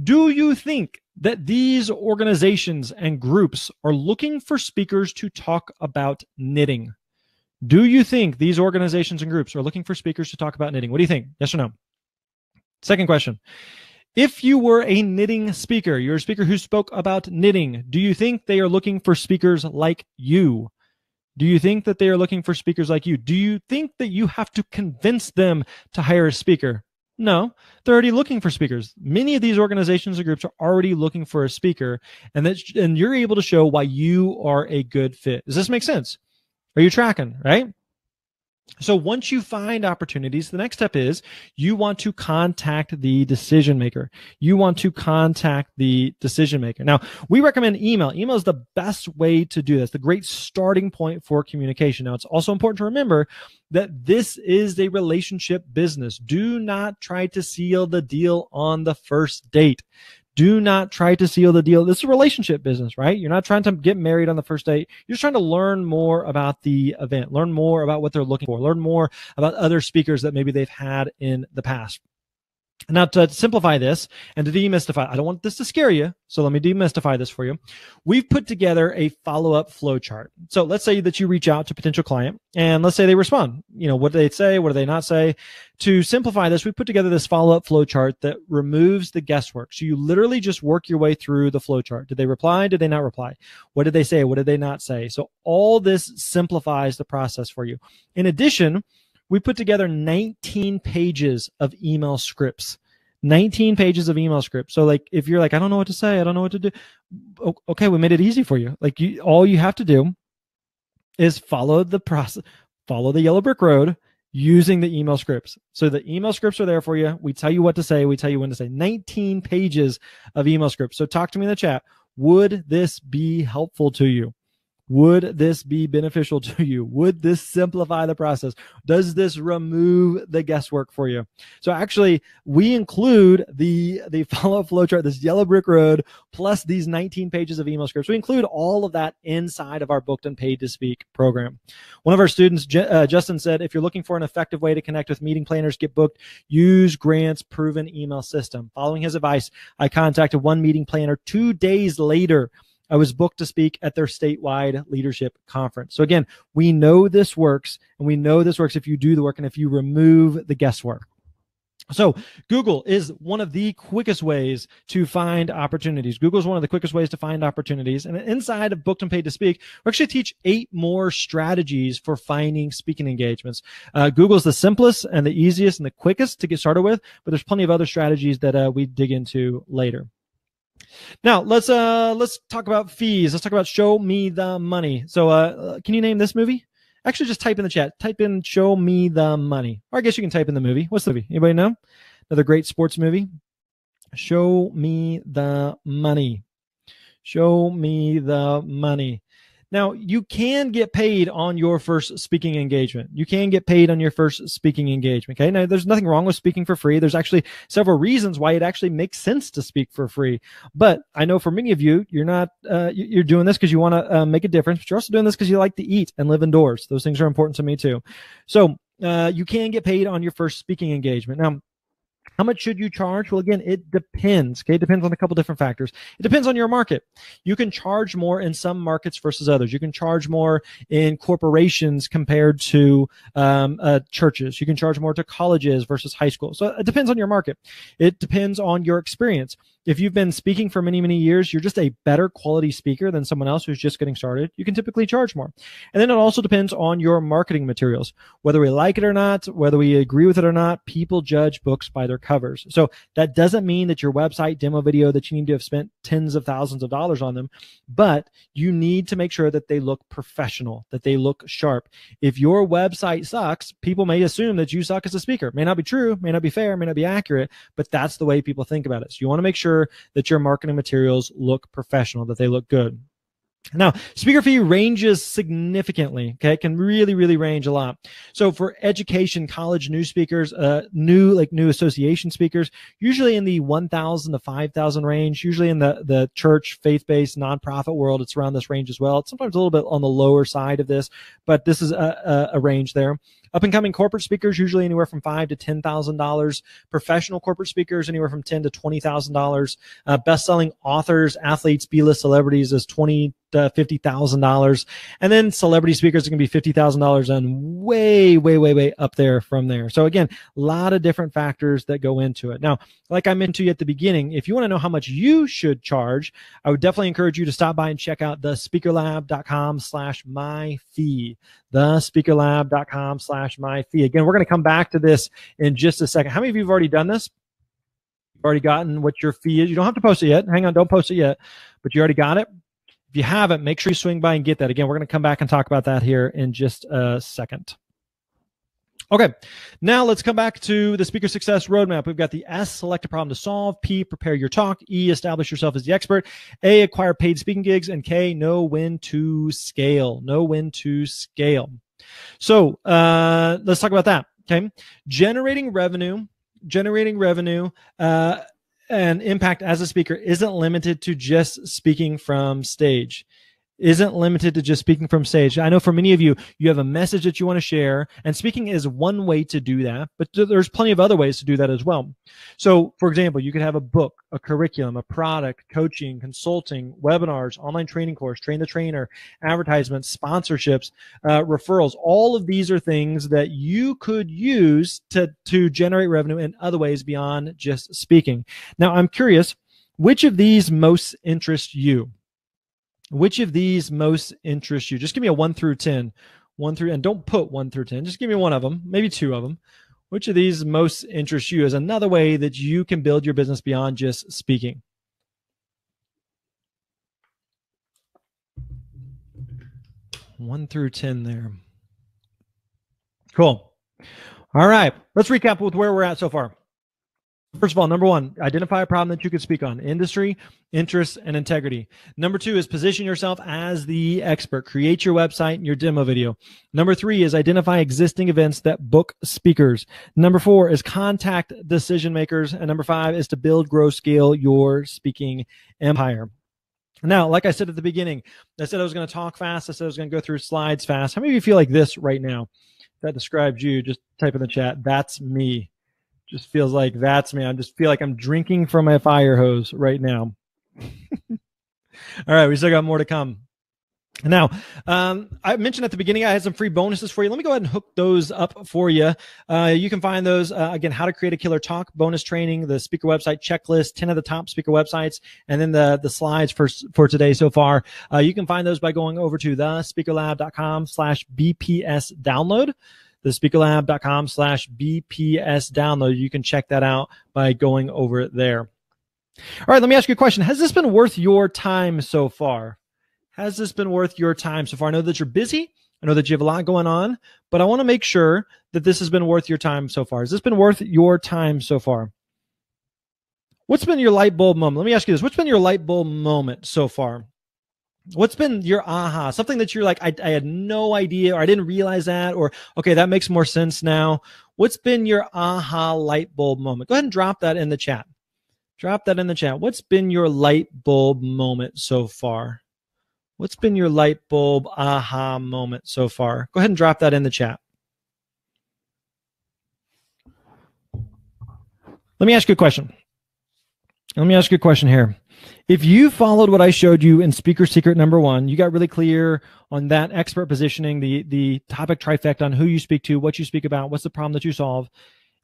Do you think that these organizations and groups are looking for speakers to talk about knitting? Do you think these organizations and groups are looking for speakers to talk about knitting? What do you think? Yes or no? Second question. If you were a knitting speaker, you're a speaker who spoke about knitting, do you think they are looking for speakers like you? Do you think that they are looking for speakers like you? Do you think that you have to convince them to hire a speaker? No, they're already looking for speakers. Many of these organizations and groups are already looking for a speaker, and you're able to show why you are a good fit. Does this make sense? Are you tracking, right? So once you find opportunities, the next step is you want to contact the decision maker. You want to contact the decision maker. Now, we recommend email. Email is the best way to do this, the great starting point for communication. Now, it's also important to remember that this is a relationship business. Do not try to seal the deal on the first date. Do not try to seal the deal. This is a relationship business, right? You're not trying to get married on the first date. You're just trying to learn more about the event, learn more about what they're looking for, learn more about other speakers that maybe they've had in the past. Now, to simplify this and to demystify, I don't want this to scare you, so let me demystify this for you. We've put together a follow-up flow chart. So let's say that you reach out to a potential client, and let's say they respond. You know, what do they say? What do they not say? To simplify this, we put together this follow-up flow chart that removes the guesswork. So you literally just work your way through the flow chart. Did they reply? Did they not reply? What did they say? What did they not say? So all this simplifies the process for you. In addition, we put together 19 pages of email scripts. 19 pages of email scripts. So like, if you're like, I don't know what to say, I don't know what to do. Okay, we made it easy for you. Like all you have to do is follow the process, follow the yellow brick road using the email scripts. So the email scripts are there for you. We tell you what to say. We tell you when to say. 19 pages of email scripts. So talk to me in the chat. Would this be helpful to you? Would this be beneficial to you? Would this simplify the process? Does this remove the guesswork for you? So actually, we include the follow-up flow chart, this yellow brick road, plus these 19 pages of email scripts. We include all of that inside of our Booked and Paid to Speak program. One of our students, Justin, said, if you're looking for an effective way to connect with meeting planners, get booked, use Grant's proven email system. Following his advice, I contacted one meeting planner 2 days later. I was booked to speak at their statewide leadership conference. So again, we know this works, and we know this works if you do the work and if you remove the guesswork. So Google is one of the quickest ways to find opportunities. Google is one of the quickest ways to find opportunities. And inside of Booked and Paid to Speak, we actually teach 8 more strategies for finding speaking engagements. Google's the simplest and the easiest and the quickest to get started with, but there's plenty of other strategies that we dig into later. Now let's talk about fees. Let's talk about Show Me the Money. So can you name this movie? Actually, just type in the chat. Type in "Show Me the Money," or I guess you can type in the movie. What's the movie? Anybody know? Another great sports movie. Show Me the Money. Show Me the Money. Now, you can get paid on your first speaking engagement. You can get paid on your first speaking engagement. Okay. Now, there's nothing wrong with speaking for free. There's actually several reasons why it actually makes sense to speak for free. But I know for many of you, you're not, you're doing this because you want to make a difference, but you're also doing this because you like to eat and live indoors. Those things are important to me too. So, you can get paid on your first speaking engagement. Now, how much should you charge? Well, again, it depends. Okay, it depends on a couple different factors. It depends on your market. You can charge more in some markets versus others. You can charge more in corporations compared to churches. You can charge more to colleges versus high school. So it depends on your market. It depends on your experience. If you've been speaking for many, many years, you're just a better quality speaker than someone else who's just getting started. You can typically charge more. And then it also depends on your marketing materials. Whether we like it or not, whether we agree with it or not, people judge books by their covers. So that doesn't mean that your website demo video that you need to have spent tens of thousands of dollars on them, but you need to make sure that they look professional, that they look sharp. If your website sucks, people may assume that you suck as a speaker. It may not be true, may not be fair, may not be accurate, but that's the way people think about it. So you want to make sure that your marketing materials look professional, that they look good. Now, speaker fee ranges significantly. Okay, it can really, really range a lot. So for education, college new speakers, new association speakers, usually in the 1,000 to 5,000 range. Usually in the church, faith-based, nonprofit world, it's around this range as well. It's sometimes a little bit on the lower side of this, but this is a range there. Up and coming corporate speakers, usually anywhere from $5,000 to $10,000. Professional corporate speakers, anywhere from $10,000 to $20,000. Best-selling authors, athletes, B-list celebrities is $20,000 to $50,000. And then celebrity speakers are going to be $50,000 and way up there from there. So again, a lot of different factors that go into it. Now, like I mentioned to you at the beginning, if you want to know how much you should charge, I would definitely encourage you to stop by and check out thespeakerlab.com/myfee. thespeakerlab.com/myfee. Again, we're going to come back to this in just a second. How many of you have already done this? You've already gotten what your fee is. You don't have to post it yet. Hang on, don't post it yet, but you already got it. If you haven't, make sure you swing by and get that. Again, we're going to come back and talk about that here in just a second. Okay, now let's come back to the Speaker Success Roadmap. We've got the S, select a problem to solve. P, prepare your talk. E, establish yourself as the expert. A, acquire paid speaking gigs. And K, know when to scale. Know when to scale. So let's talk about that, okay? Generating revenue and impact as a speaker isn't limited to just speaking from stage. Isn't limited to just speaking from stage. I know for many of you, you have a message that you want to share, and speaking is one way to do that, but there's plenty of other ways to do that as well. So, for example, you could have a book, a curriculum, a product, coaching, consulting, webinars, online training course, train the trainer, advertisements, sponsorships, referrals. All of these are things that you could use to generate revenue in other ways beyond just speaking. Now, I'm curious, which of these most interest you? Which of these most interest you? Just give me a 1 through 10. And don't put 1 through 10. Just give me one of them, maybe 2 of them. Which of these most interest you is another way that you can build your business beyond just speaking. One through 10 there. Cool. All right. Let's recap with where we're at so far. First of all, number 1, identify a problem that you could speak on. Industry, interest, and integrity. Number 2 is position yourself as the expert. Create your website and your demo video. Number 3 is identify existing events that book speakers. Number 4 is contact decision makers. And number 5 is to build, grow, scale your speaking empire. Now, like I said at the beginning, I said I was going to talk fast. I said I was going to go through slides fast. How many of you feel like this right now? If that describes you, just type in the chat. That's me. Just feels like that's me. I just feel like I'm drinking from a fire hose right now. All right, we still got more to come. Now, I mentioned at the beginning I had some free bonuses for you. Let me go ahead and hook those up for you. You can find those, again, how to create a killer talk, bonus training, the speaker website checklist, 10 of the top speaker websites, and then the slides for today so far. You can find those by going over to thespeakerlab.com/BPS download. Thespeakerlab.com/BPS download. You can check that out by going over there. All right, let me ask you a question. Has this been worth your time so far? Has this been worth your time so far? I know that you're busy. I know that you have a lot going on, but I want to make sure that this has been worth your time so far. Has this been worth your time so far? What's been your light bulb moment? Let me ask you this. What's been your light bulb moment so far? What's been your aha? Something that you're like, I had no idea, or I didn't realize that, or okay, that makes more sense now. What's been your aha light bulb moment? Go ahead and drop that in the chat. Drop that in the chat. What's been your light bulb moment so far? What's been your light bulb aha moment so far? Go ahead and drop that in the chat. Let me ask you a question. Let me ask you a question here. If you followed what I showed you in speaker secret number 1, you got really clear on that expert positioning, the topic trifecta on who you speak to, what you speak about, what's the problem that you solve.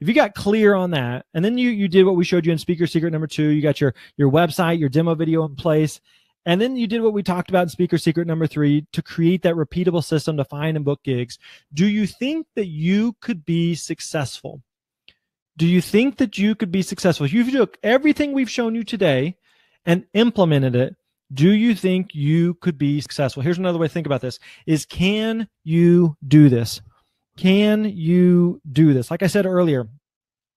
If you got clear on that, and then you did what we showed you in speaker secret number 2, you got your website, your demo video in place, and then you did what we talked about in speaker secret number 3 to create that repeatable system to find and book gigs. Do you think that you could be successful? Do you think that you could be successful? If you took everything we've shown you today and implemented it, do you think you could be successful? Here's another way to think about this is, can you do this? Can you do this? Like I said earlier,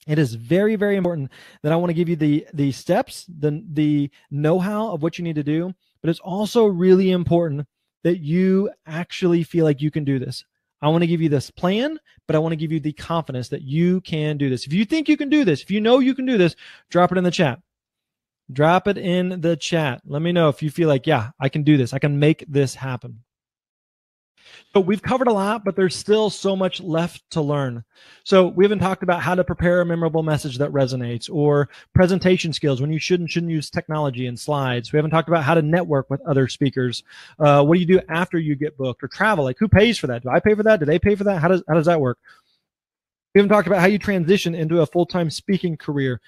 it is very, very important that I want to give you the steps, the know-how of what you need to do, but it's also really important that you actually feel like you can do this. I want to give you this plan, but I want to give you the confidence that you can do this. If you think you can do this, if you know you can do this, drop it in the chat. Drop it in the chat. Let me know if you feel like, yeah, I can do this. I can make this happen. So we've covered a lot, but there's still so much left to learn. So we haven't talked about how to prepare a memorable message that resonates, or presentation skills when you shouldn't use technology and slides. We haven't talked about how to network with other speakers. What do you do after you get booked, or travel? Like, who pays for that? Do I pay for that? Do they pay for that? How does that work? We haven't talked about how you transition into a full-time speaking career.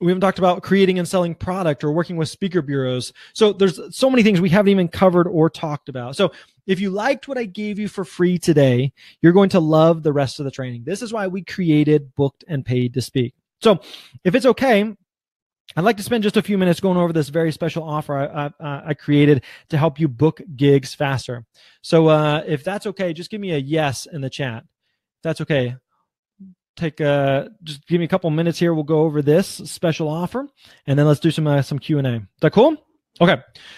We haven't talked about creating and selling product or working with speaker bureaus. So there's so many things we haven't even covered or talked about. So if you liked what I gave you for free today, you're going to love the rest of the training. This is why we created Booked and Paid to Speak. So if it's okay, I'd like to spend just a few minutes going over this very special offer I created to help you book gigs faster. So if that's okay, just give me a yes in the chat. If that's okay. Just give me a couple minutes here. We'll go over this special offer, and then let's do some Q&A. Is that cool? Okay.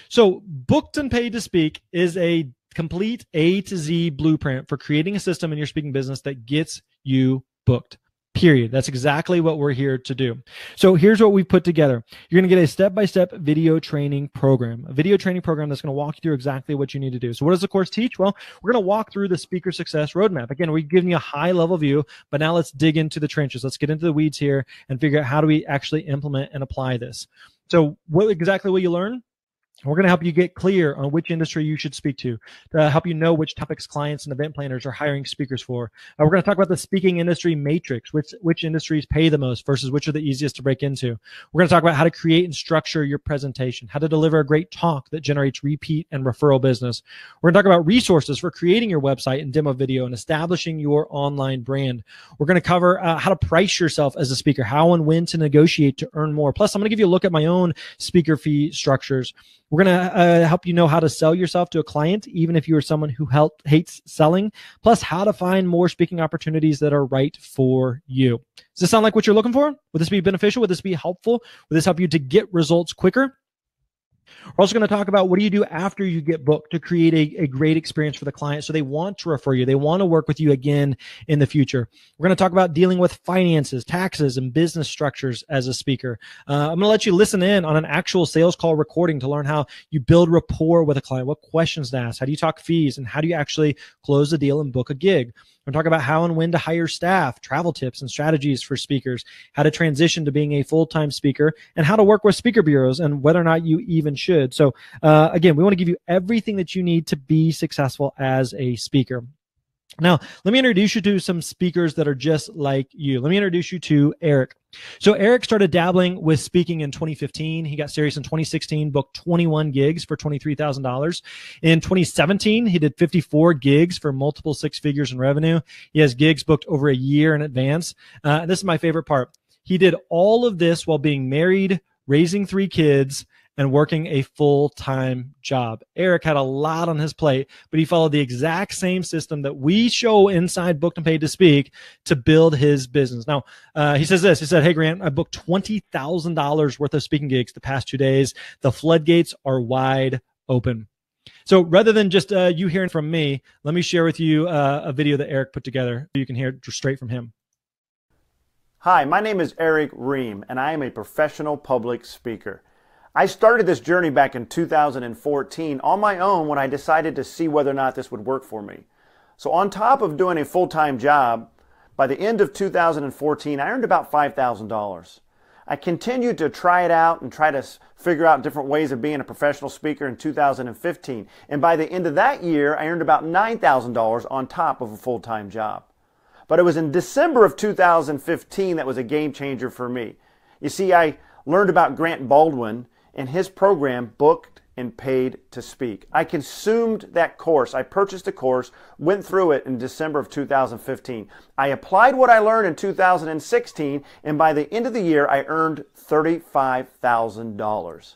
So Booked and Paid to Speak is a complete A to Z blueprint for creating a system in your speaking business that gets you booked. Period. That's exactly what we're here to do. So here's what we put together. You're going to get a step-by-step video training program, a video training program that's going to walk you through exactly what you need to do. So what does the course teach? Well, we're going to walk through the speaker success roadmap. Again, we're giving you a high-level view, but now let's dig into the trenches. Let's get into the weeds here and figure out how do we actually implement and apply this. So what exactly will you learn? We're going to help you get clear on which industry you should speak to help you know which topics clients and event planners are hiring speakers for. We're going to talk about the speaking industry matrix, which industries pay the most versus which are the easiest to break into. We're going to talk about how to create and structure your presentation, how to deliver a great talk that generates repeat and referral business. We're going to talk about resources for creating your website and demo video and establishing your online brand. We're going to cover how to price yourself as a speaker, how and when to negotiate to earn more. Plus, I'm going to give you a look at my own speaker fee structures. We're going to help you know how to sell yourself to a client, even if you are someone who hates selling, plus how to find more speaking opportunities that are right for you. Does this sound like what you're looking for? Would this be beneficial? Would this be helpful? Would this help you to get results quicker? We're also going to talk about what do you do after you get booked to create a great experience for the client so they want to refer you. They want to work with you again in the future. We're going to talk about dealing with finances, taxes, and business structures as a speaker. I'm going to let you listen in on an actual sales call recording to learn how you build rapport with a client, what questions to ask, how do you talk fees, and how do you actually close the deal and book a gig. We're going to talk about how and when to hire staff, travel tips and strategies for speakers, how to transition to being a full-time speaker, and how to work with speaker bureaus, and whether or not you even should. So again, we want to give you everything that you need to be successful as a speaker. Now, let me introduce you to some speakers that are just like you. Let me introduce you to Eric. So Eric started dabbling with speaking in 2015. He got serious in 2016, booked 21 gigs for $23,000. In 2017, he did 54 gigs for multiple six figures in revenue. He has gigs booked over a year in advance. And this is my favorite part. He did all of this while being married, raising 3 kids, and working a full-time job. Eric had a lot on his plate, but he followed the exact same system that we show inside Booked and Paid to Speak to build his business. Now, he says this. He said, hey, Grant, I booked $20,000 worth of speaking gigs the past 2 days. The floodgates are wide open. So rather than just you hearing from me, let me share with you a video that Eric put together. You can hear it straight from him.
Hi, my name is Eric Ream, and I am a professional public speaker. I started this journey back in 2014 on my own when I decided to see whether or not this would work for me. So on top of doing a full-time job, by the end of 2014, I earned about $5,000. I continued to try it out and try to figure out different ways of being a professional speaker in 2015. And by the end of that year, I earned about $9,000 on top of a full-time job. But it was in December of 2015 that was a game changer for me. You see, I learned about Grant Baldwin and his program, Booked and Paid to Speak. I consumed that course. I purchased a course, went through it in December of 2015. I applied what I learned in 2016, and by the end of the year, I earned $35,000.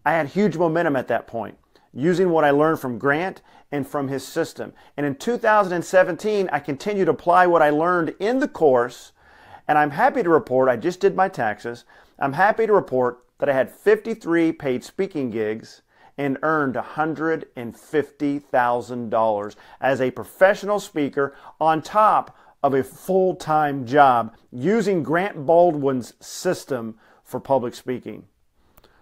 I had huge momentum at that point, using what I learned from Grant and from his system. And in 2017, I continued to apply what I learned in the course, and I'm happy to report, I just did my taxes, I'm happy to report that I had 53 paid speaking gigs and earned $150,000 as a professional speaker on top of a full-time job using Grant Baldwin's system for public speaking.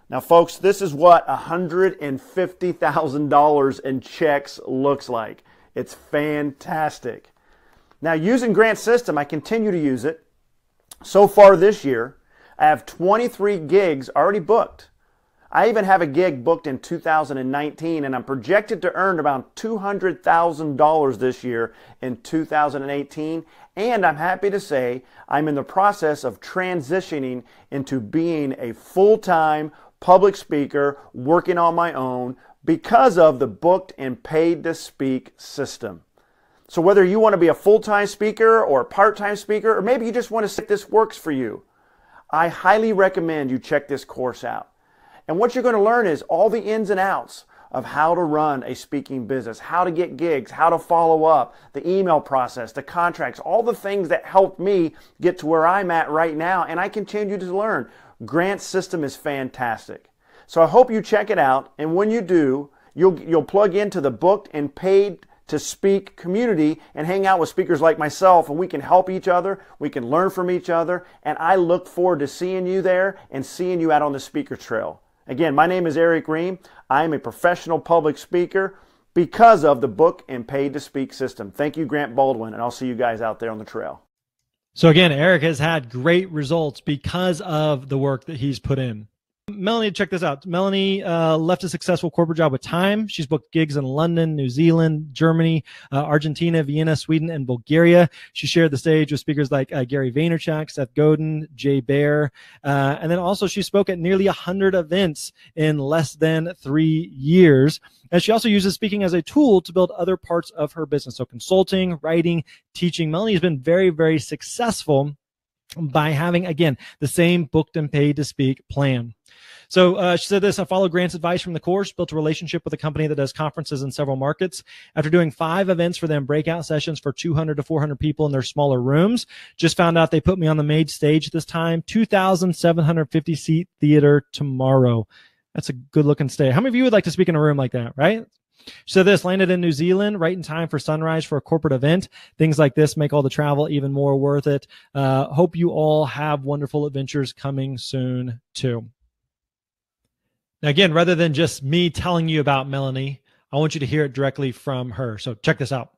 Now, folks, this is what $150,000 in checks looks like. It's fantastic. Now, using Grant's system, I continue to use it. So far this year, I have 23 gigs already booked. I even have a gig booked in 2019, and I'm projected to earn about $200,000 this year in 2018. And I'm happy to say I'm in the process of transitioning into being a full-time public speaker, working on my own because of the Booked and Paid to Speak system. So whether you want to be a full-time speaker or a part-time speaker, or maybe you just want to see if this works for you, I highly recommend you check this course out. And what you're going to learn is all the ins and outs of how to run a speaking business, how to get gigs, how to follow up, the email process, the contracts, all the things that helped me get to where I'm at right now, and I continue to learn. Grant's system is fantastic. So I hope you check it out, and when you do, you'll plug into the Booked and Paid to Speak community and hang out with speakers like myself, and we can help each other, we can learn from each other, and I look forward to seeing you there and seeing you out on the speaker trail. Again, my name is Eric Ream. I am a professional public speaker because of the Booked and Paid to Speak system. Thank you, Grant Baldwin, and I'll see you guys out there on the trail.
So again, Eric has had great results because of the work that he's put in. Melanie, check this out. Melanie left a successful corporate job with time. She's booked gigs in London, New Zealand, Germany, Argentina, Vienna, Sweden, and Bulgaria. She shared the stage with speakers like Gary Vaynerchuk, Seth Godin, Jay Baer. And then also she spoke at nearly 100 events in less than 3 years. And she also uses speaking as a tool to build other parts of her business. So consulting, writing, teaching. Melanie has been very, very successful by having, again, the same Booked and Paid to Speak plan. So she said this: I followed Grant's advice from the course, built a relationship with a company that does conferences in several markets. After doing 5 events for them, breakout sessions for 200 to 400 people in their smaller rooms, just found out they put me on the main stage this time, 2,750 seat theater tomorrow. That's a good looking stage. How many of you would like to speak in a room like that, right? So this landed in New Zealand right in time for sunrise for a corporate event. Things like this make all the travel even more worth it. Hope you all have wonderful adventures coming soon too. Now, again, rather than just me telling you about Melanie, I want you to hear it directly from her. So check this out.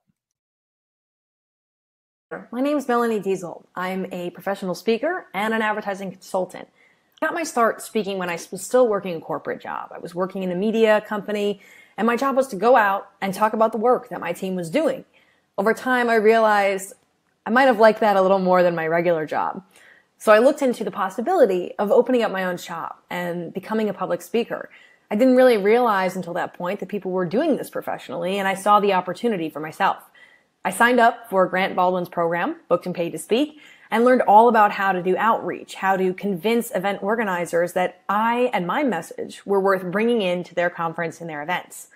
My name is Melanie Diesel. I'm a professional speaker and an advertising consultant. got my start speaking when I was still working a corporate job. I was working in a media company, and my job was to go out and talk about the work that my team was doing. Over time, I realized I might have liked that a little more than my regular job. So I looked into the possibility of opening up my own shop and becoming a public speaker. I didn't really realize until that point that people were doing this professionally, and I saw the opportunity for myself. I signed up for Grant Baldwin's program, Booked and Paid to Speak, and learned all about how to do outreach, how to convince event organizers that I and my message were worth bringing into their conference and their events.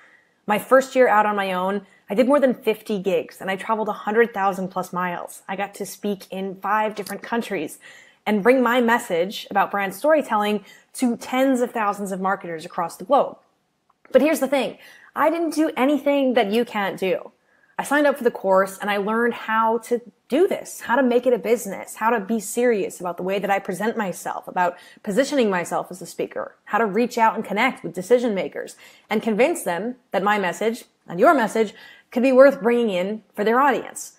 My first year out on my own, I did more than 50 gigs, and I traveled 100,000 plus miles. I got to speak in 5 different countries and bring my message about brand storytelling to tens of thousands of marketers across the globe. But here's the thing. I didn't do anything that you can't do. I signed up for the course and I learned how to do this, how to make it a business, how to be serious about the way that I present myself, about positioning myself as a speaker, how to reach out and connect with decision makers and convince them that my message and your message could be worth bringing in for their audience.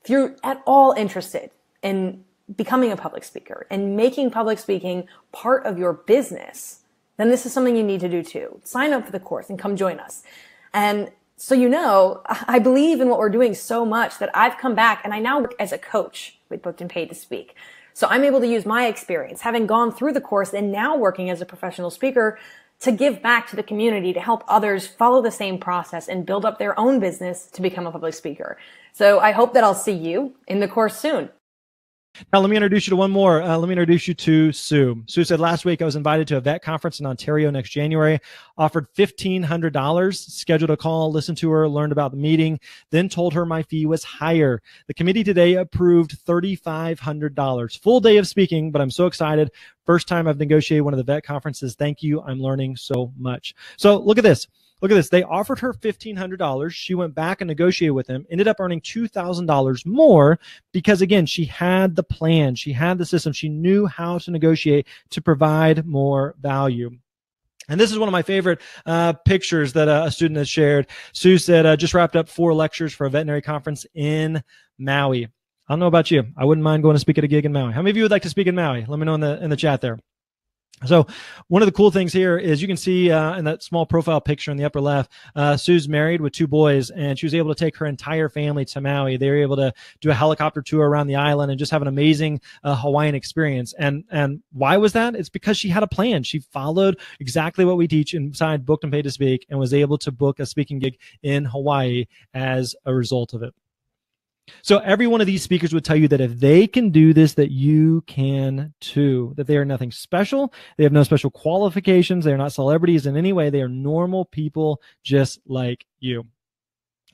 If you're at all interested in becoming a public speaker and making public speaking part of your business, then this is something you need to do too. Sign up for the course and come join us. And so you know, I believe in what we're doing so much that I've come back and I now work as a coach with Booked and Paid to Speak. So I'm able to use my experience, having gone through the course and now working as a professional speaker, to give back to the community, to help others follow the same process and build up their own business to become a public speaker. So I hope that I'll see you in the course soon.
Now, let me introduce you to one more. Let me introduce you to Sue. Sue said, last week I was invited to a vet conference in Ontario next January, offered $1,500, scheduled a call, listened to her, learned about the meeting, then told her my fee was higher. The committee today approved $3,500. Full day of speaking, but I'm so excited. First time I've negotiated one of the vet conferences. Thank you. I'm learning so much. So look at this. Look at this. They offered her $1,500. She went back and negotiated with them, ended up earning $2,000 more because, again, she had the plan. She had the system. She knew how to negotiate to provide more value. And this is one of my favorite pictures that a student has shared. Sue said, just wrapped up 4 lectures for a veterinary conference in Maui. I don't know about you. I wouldn't mind going to speak at a gig in Maui. How many of you would like to speak in Maui? Let me know in the chat there. So one of the cool things here is you can see in that small profile picture in the upper left, Sue's married with 2 boys, and she was able to take her entire family to Maui. They were able to do a helicopter tour around the island and just have an amazing Hawaiian experience. And why was that? It's because she had a plan. She followed exactly what we teach inside Booked and Paid to Speak and was able to book a speaking gig in Hawaii as a result of it. So every one of these speakers would tell you that if they can do this, that you can too, that they are nothing special. They have no special qualifications. They are not celebrities in any way. They are normal people just like you.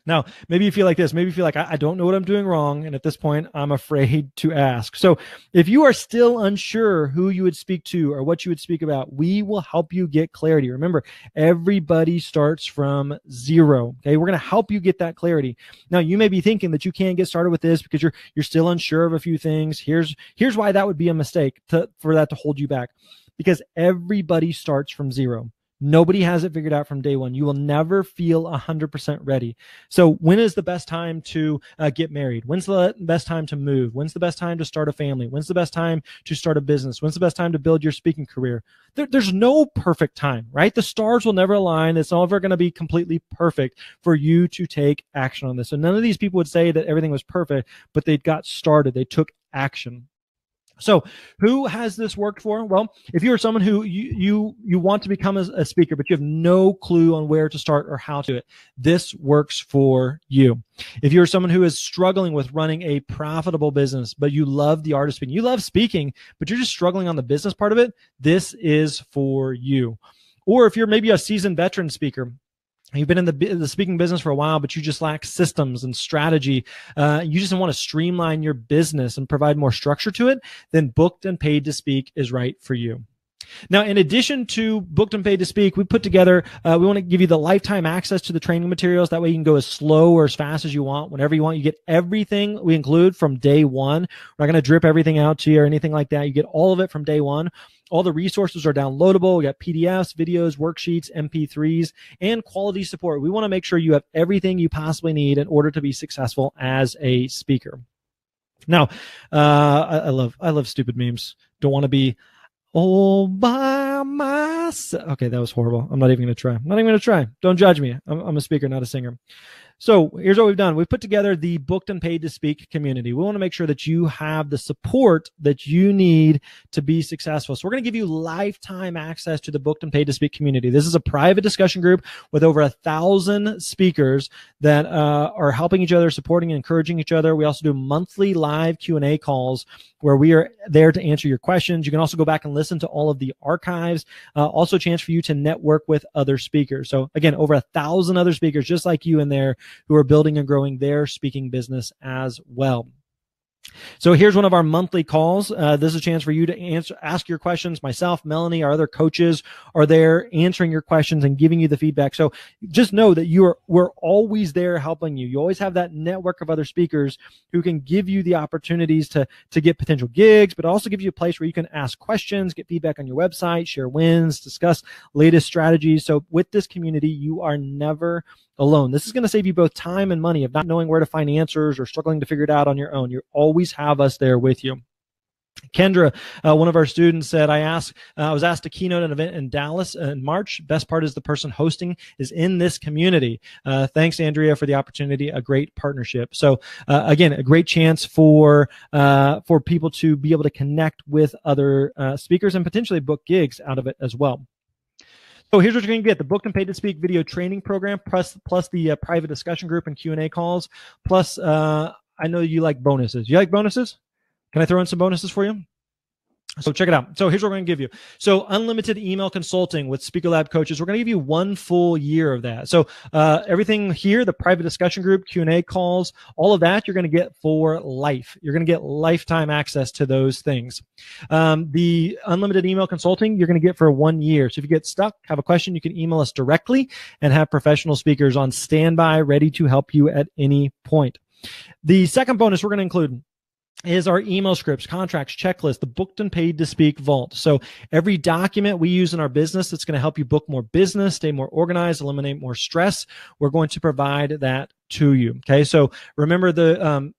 Now, maybe you feel like this. Maybe you feel like, I don't know what I'm doing wrong. And at this point, I'm afraid to ask. So if you are still unsure who you would speak to or what you would speak about, we will help you get clarity. Remember, everybody starts from 0. Okay, we're going to help you get that clarity. Now, you may be thinking that you can't get started with this because you're still unsure of a few things. Here's why that would be a mistake for that to hold you back. Because everybody starts from 0. Nobody has it figured out from day one. You will never feel 100% ready. So when is the best time to get married? When's the best time to move? When's the best time to start a family? When's the best time to start a business? When's the best time to build your speaking career? There's no perfect time, right? The stars will never align. It's never going to be completely perfect for you to take action on this. So none of these people would say that everything was perfect, but they got started. They took action. So who has this worked for? Well, if you're someone who you want to become a speaker, but you have no clue on where to start or how to do it, this works for you. If you're someone who is struggling with running a profitable business, but you love the art of speaking, you love speaking, but you're just struggling on the business part of it, this is for you. Or if you're maybe a seasoned veteran speaker, you've been in the speaking business for a while, but you just lack systems and strategy. You just want to streamline your business and provide more structure to it, then Booked and Paid to Speak is right for you. Now, in addition to Booked and Paid to Speak, we put together, we want to give you the lifetime access to the training materials. That way you can go as slow or as fast as you want, whenever you want. You get everything we include from day one. We're not going to drip everything out to you or anything like that. You get all of it from day one. All the resources are downloadable. We got PDFs, videos, worksheets, MP3s, and quality support. We want to make sure you have everything you possibly need in order to be successful as a speaker. Now, I love stupid memes. Don't want to be all by myself. Okay, that was horrible. I'm not even going to try. I'm not even going to try. Don't judge me. I'm a speaker, not a singer. So here's what we've done. We've put together the Booked and Paid to Speak community. We want to make sure that you have the support that you need to be successful. So we're going to give you lifetime access to the Booked and Paid to Speak community. This is a private discussion group with over 1,000 speakers that are helping each other, supporting and encouraging each other. We also do monthly live Q&A calls where we are there to answer your questions. You can also go back and listen to all of the archives. Also a chance for you to network with other speakers. So again, over 1,000 other speakers just like you in there who are building and growing their speaking business as well. So here's one of our monthly calls. This is a chance for you to ask your questions. Myself, Melanie, our other coaches are there answering your questions and giving you the feedback. So just know that we're always there helping you. You always have that network of other speakers who can give you the opportunities to get potential gigs, but also give you a place where you can ask questions, get feedback on your website, share wins, discuss latest strategies. So with this community, you are never alone. This is going to save you both time and money of not knowing where to find answers or struggling to figure it out on your own. You always have us there with you. Kendra, one of our students said, I was asked to keynote an event in Dallas in March. Best part is the person hosting is in this community. Thanks, Andrea, for the opportunity. A great partnership. So again, a great chance for people to be able to connect with other speakers and potentially book gigs out of it as well. So here's what you're going to get: the Booked and Paid to Speak video training program, plus the private discussion group and Q&A calls. Plus, I know you like bonuses. You like bonuses? Can I throw in some bonuses for you? So check it out. So here's what we're going to give you. So unlimited email consulting with Speaker Lab coaches. We're going to give you 1 full year of that. So everything here, the private discussion group, Q&A calls, all of that, you're going to get for life. You're going to get lifetime access to those things. The unlimited email consulting, you're going to get for 1 year. So if you get stuck, have a question, you can email us directly and have professional speakers on standby, ready to help you at any point. The second bonus we're going to include is our email scripts, contracts, checklist, the Booked and Paid to Speak vault. So every document we use in our business that's going to help you book more business, stay more organized, eliminate more stress, we're going to provide that to you. Okay. So remember the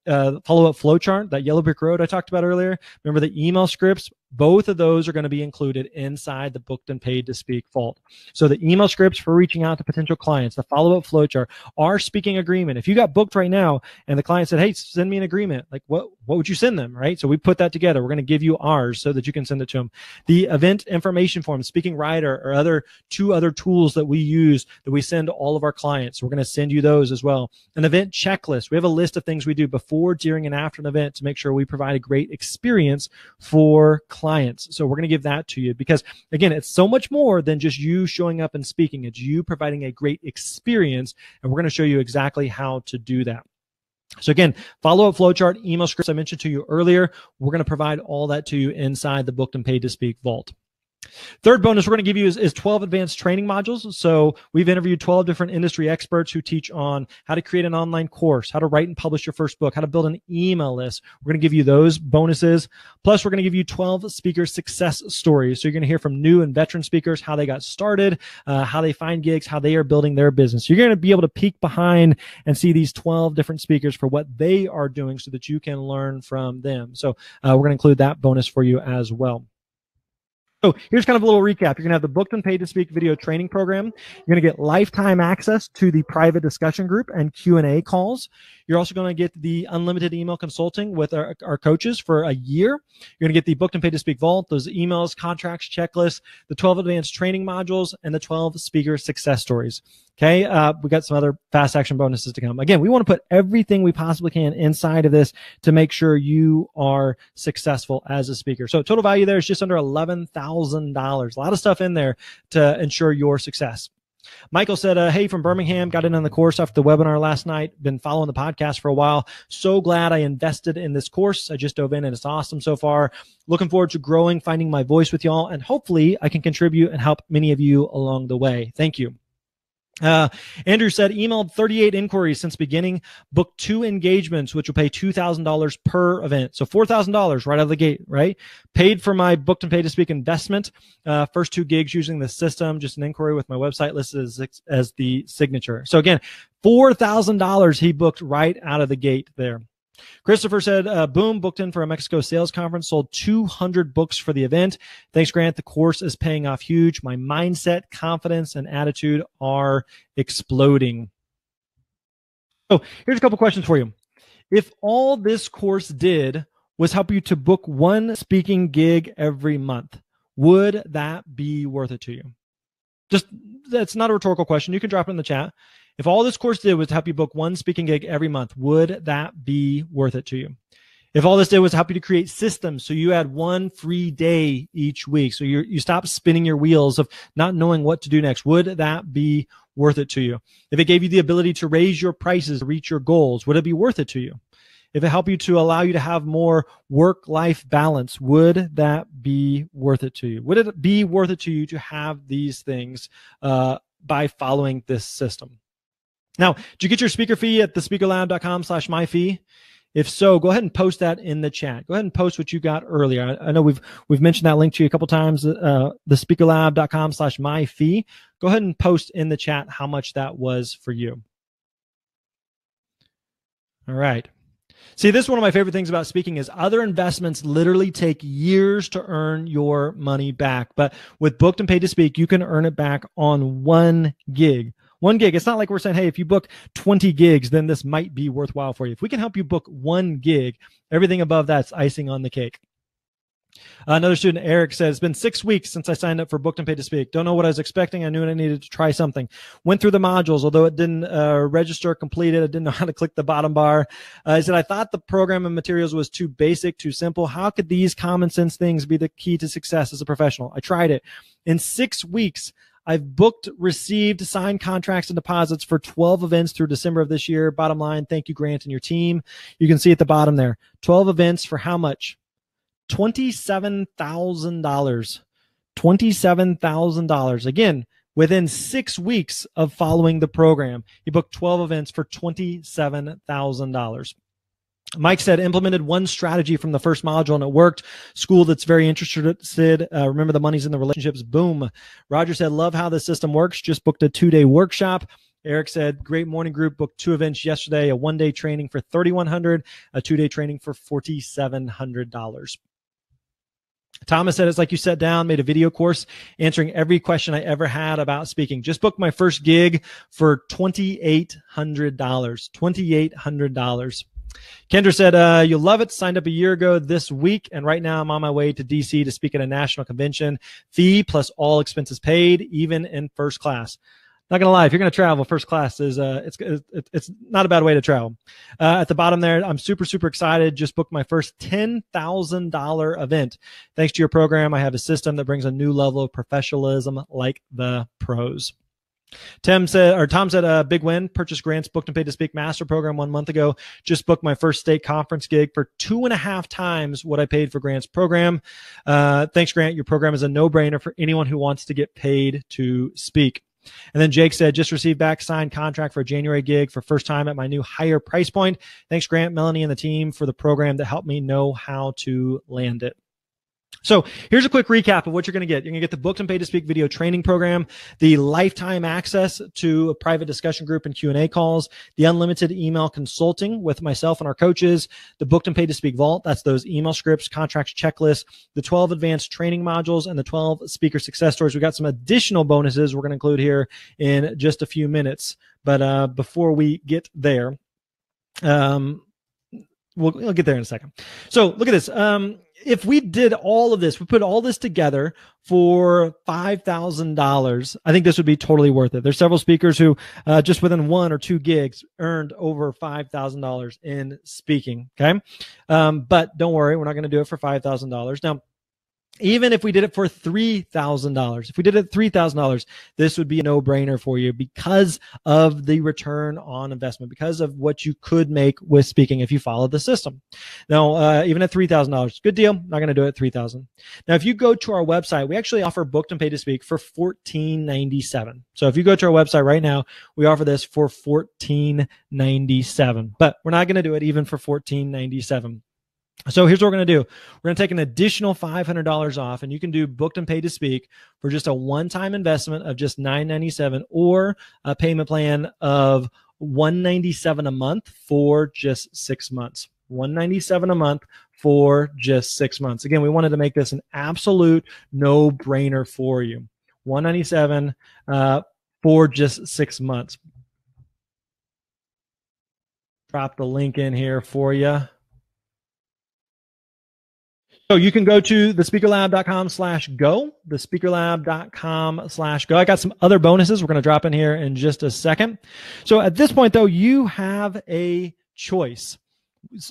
follow-up flow chart, that yellow brick road I talked about earlier. Remember the email scripts. Both of those are going to be included inside the Booked and Paid to Speak vault. So the email scripts for reaching out to potential clients, the follow-up flow chart, our speaking agreement. If you got booked right now and the client said, hey, send me an agreement, like what would you send them, right? So we put that together. We're going to give you ours so that you can send it to them. The event information form, speaking writer, or two other tools that we use that we send to all of our clients. We're going to send you those as well. An event checklist. We have a list of things we do before, during, and after an event to make sure we provide a great experience for clients. So we're going to give that to you because, again, it's so much more than just you showing up and speaking. It's you providing a great experience, and we're going to show you exactly how to do that. So again, follow-up flowchart, email scripts I mentioned to you earlier. We're going to provide all that to you inside the Booked and Paid to Speak vault. Third bonus we're going to give you is 12 advanced training modules. So we've interviewed 12 different industry experts who teach on how to create an online course, how to write and publish your first book, how to build an email list. We're going to give you those bonuses. Plus, we're going to give you 12 speaker success stories. So you're going to hear from new and veteran speakers, how they got started, how they find gigs, how they are building their business. You're going to be able to peek behind and see these 12 different speakers for what they are doing so that you can learn from them. So we're going to include that bonus for you as well. So here's kind of a little recap. You're going to have the Booked and Paid to Speak video training program. You're going to get lifetime access to the private discussion group and Q&A calls. You're also going to get the unlimited email consulting with our coaches for a year. You're going to get the Booked and Paid to Speak vault, those emails, contracts, checklists, the 12 advanced training modules, and the 12 speaker success stories. Okay, we got some other fast action bonuses to come. Again, we want to put everything we possibly can inside of this to make sure you are successful as a speaker. So total value there is just under $11,000. A lot of stuff in there to ensure your success. Michael said, hey, from Birmingham, got in on the course after the webinar last night, been following the podcast for a while. So glad I invested in this course. I just dove in and it's awesome so far. Looking forward to growing, finding my voice with y'all, and hopefully I can contribute and help many of you along the way. Thank you. Andrew said, emailed 38 inquiries since beginning, booked 2 engagements, which will pay $2,000 per event. So $4,000 right out of the gate, right? Paid for my Booked and Paid to Speak investment. First 2 gigs using the system, just an inquiry with my website listed as the signature. So again, $4,000 he booked right out of the gate there. Christopher said, boom, booked in for a Mexico sales conference, sold 200 books for the event. Thanks, Grant. The course is paying off huge. My mindset, confidence, and attitude are exploding. So here's a couple questions for you. If all this course did was help you to book one speaking gig every month, would that be worth it to you? Just, that's not a rhetorical question. You can drop it in the chat. If all this course did was to help you book one speaking gig every month, would that be worth it to you? If all this did was to help you to create systems so you had one free day each week, so you stop spinning your wheels of not knowing what to do next, would that be worth it to you? If it gave you the ability to raise your prices to reach your goals, would it be worth it to you? If it helped you to allow you to have more work-life balance, would that be worth it to you? Would it be worth it to you to have these things by following this system? Now, did you get your speaker fee at thespeakerlab.com/myfee? If so, go ahead and post that in the chat. Go ahead and post what you got earlier. I know we've mentioned that link to you a couple times, thespeakerlab.com/myfee. Go ahead and post in the chat how much that was for you. All right. See, this is one of my favorite things about speaking is other investments literally take years to earn your money back. But with Booked and Paid to Speak, you can earn it back on one gig. One gig. It's not like we're saying, hey, if you book 20 gigs, then this might be worthwhile for you. If we can help you book one gig, everything above that's icing on the cake. Another student, Eric, says, it's been 6 weeks since I signed up for Booked and Paid to Speak. Don't know what I was expecting. I knew I needed to try something. Went through the modules, although it didn't register completed. I didn't know how to click the bottom bar. I said, I thought the program and materials was too basic, too simple. How could these common sense things be the key to success as a professional? I tried it. In 6 weeks, I've booked, received, signed contracts and deposits for 12 events through December of this year. Bottom line, thank you, Grant, and your team. You can see at the bottom there, 12 events for how much? $27,000. $27,000. Again, within 6 weeks of following the program, he booked 12 events for $27,000. Mike said, implemented one strategy from the first module and it worked. School that's very interested. Remember, the money's in the relationships. Boom. Roger said, love how the system works. Just booked a 2-day workshop. Eric said, great morning group. Booked 2 events yesterday, a 1-day training for $3,100, a 2-day training for $4,700. Thomas said, it's like you sat down, made a video course answering every question I ever had about speaking. Just booked my first gig for $2,800. $2,800. Kendra said, you'll love it. Signed up a year ago this week, and right now I'm on my way to DC to speak at a national convention. Fee plus all expenses paid, even in first class. Not gonna lie, if you're gonna travel, first class is it's not a bad way to travel. At the bottom there, I'm super excited. Just booked my first $10,000 event. Thanks to your program, I have a system that brings a new level of professionalism like the pros. Tom said, big win. Purchased Grant's Booked and Paid to Speak Master Program 1 month ago. Just booked my first state conference gig for 2.5 times what I paid for Grant's program. Thanks, Grant. Your program is a no-brainer for anyone who wants to get paid to speak. And then Jake said, just received back signed contract for a January gig for first time at my new higher price point. Thanks, Grant, Melanie, and the team for the program that helped me know how to land it. So here's a quick recap of what you're going to get. You're going to get the Booked and Paid to Speak video training program, the lifetime access to a private discussion group and Q&A calls, the unlimited email consulting with myself and our coaches, the Booked and Paid to Speak Vault. That's those email scripts, contracts, checklists, the 12 advanced training modules, and the 12 speaker success stories. We got some additional bonuses we're going to include here in just a few minutes. But before we get there, we'll get there in a second. So look at this. If we did all of this, we put all this together for $5,000, I think this would be totally worth it. There's several speakers who just within 1 or 2 gigs earned over $5,000 in speaking. Okay. But don't worry, we're not going to do it for $5,000. Now, even if we did it for $3,000, if we did it $3,000, this would be a no-brainer for you because of the return on investment, because of what you could make with speaking if you follow the system. Now, even at $3,000, good deal. Not going to do it at $3,000. Now, if you go to our website, we actually offer Booked and Paid to Speak for $14.97. So if you go to our website right now, we offer this for $14.97, but we're not going to do it even for $14.97. So here's what we're going to do. We're going to take an additional $500 off, and you can do Booked and Paid to Speak for just a one-time investment of just $997 or a payment plan of $197 a month for just 6 months. $197 a month for just 6 months. Again, we wanted to make this an absolute no-brainer for you. $197 for just 6 months. Drop the link in here for you. So you can go to thespeakerlab.com/go, thespeakerlab.com/go. I got some other bonuses we're going to drop in here in just a second. So at this point, though, you have a choice.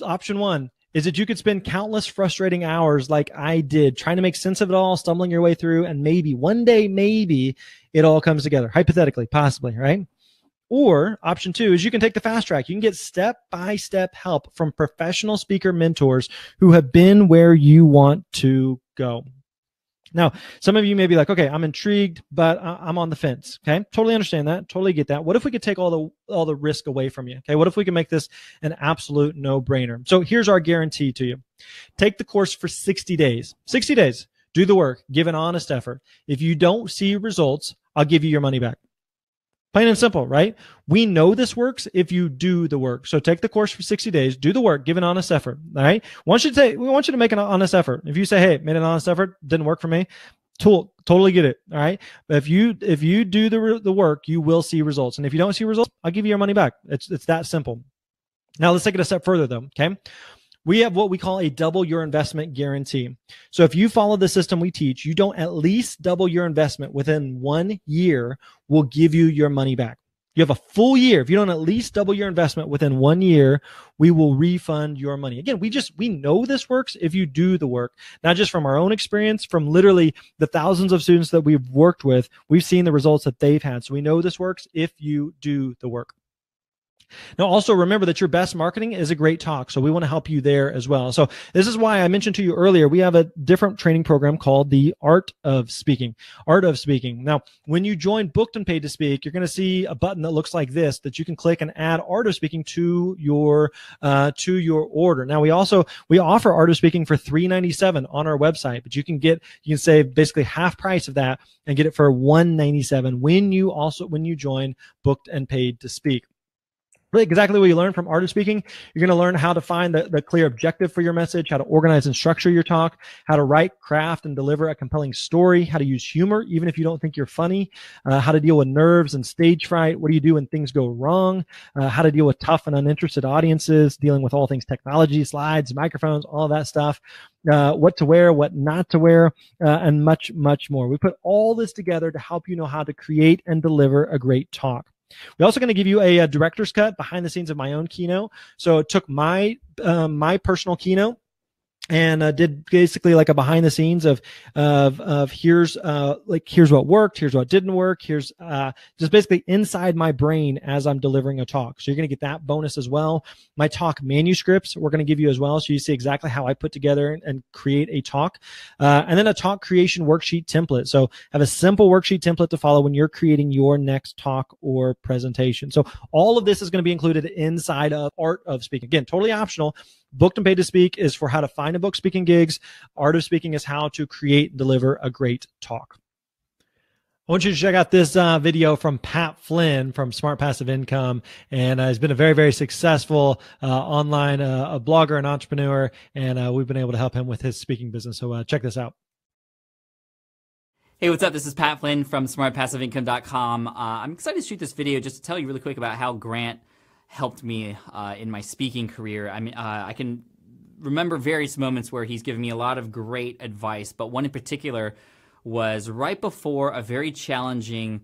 Option one is that you could spend countless frustrating hours like I did, trying to make sense of it all, stumbling your way through, and maybe one day, maybe it all comes together, hypothetically, possibly, right? Or option two is you can take the fast track. You can get step-by-step help from professional speaker mentors who have been where you want to go. Now, some of you may be like, okay, I'm intrigued, but I'm on the fence. Okay, totally understand that. Totally get that. What if we could take all the risk away from you? Okay, what if we can make this an absolute no-brainer? So here's our guarantee to you. Take the course for 60 days. 60 days. Do the work. Give an honest effort. If you don't see results, I'll give you your money back. Plain and simple, right? We know this works if you do the work. So take the course for 60 days, do the work, give an honest effort, all right? We want you to make an honest effort. If you say, hey, made an honest effort, didn't work for me, totally get it, all right? But if you do the work, you will see results. And if you don't see results, I'll give you your money back. It's that simple. Now let's take it a step further though, okay? We have what we call a double your investment guarantee. So if you follow the system we teach, you don't at least double your investment within 1 year, we'll give you your money back. You have a full year. If you don't at least double your investment within 1 year, we will refund your money. Again, we know this works if you do the work, not just from our own experience, from literally the thousands of students that we've worked with. We've seen the results that they've had. So we know this works if you do the work. Now, also remember that your best marketing is a great talk. So we want to help you there as well. So this is why I mentioned to you earlier, we have a different training program called the Art of Speaking. Art of Speaking. Now, when you join Booked and Paid to Speak, you're going to see a button that looks like this that you can click and add Art of Speaking to your order. Now, we offer Art of Speaking for $397 on our website, but you can save basically half price of that and get it for $197 when you join Booked and Paid to Speak. Really exactly what you learn from Art of Speaking. You're going to learn how to find the clear objective for your message, how to organize and structure your talk, how to write, craft, and deliver a compelling story, how to use humor, even if you don't think you're funny, how to deal with nerves and stage fright, what do you do when things go wrong, how to deal with tough and uninterested audiences, dealing with all things technology, slides, microphones, all that stuff, what to wear, what not to wear, and much, much more. We put all this together to help you know how to create and deliver a great talk. We're also going to give you a director's cut behind the scenes of my own keynote. So it took my personal keynote and did basically like a behind the scenes of here's what worked, here's what didn't work, here's just basically inside my brain as I'm delivering a talk. So you're going to get that bonus as well. My talk manuscripts we're going to give you as well, so you see exactly how I put together and create a talk, and then a talk creation worksheet template. So have a simple worksheet template to follow when you're creating your next talk or presentation. So all of this is going to be included inside of Art of Speaking. Again, totally optional. Booked and Paid to Speak is for how to find and book speaking gigs. Art of Speaking is how to create and deliver a great talk. I want you to check out this video from Pat Flynn from Smart Passive Income, and he's been a very, very successful online a blogger and entrepreneur, and we've been able to help him with his speaking business. So check this out.
Hey, what's up? This is Pat Flynn from smartpassiveincome.com. I'm excited to shoot this video just to tell you really quick about how Grant helped me in my speaking career. I mean, I can remember various moments where he's given me a lot of great advice, but one in particular was right before a very challenging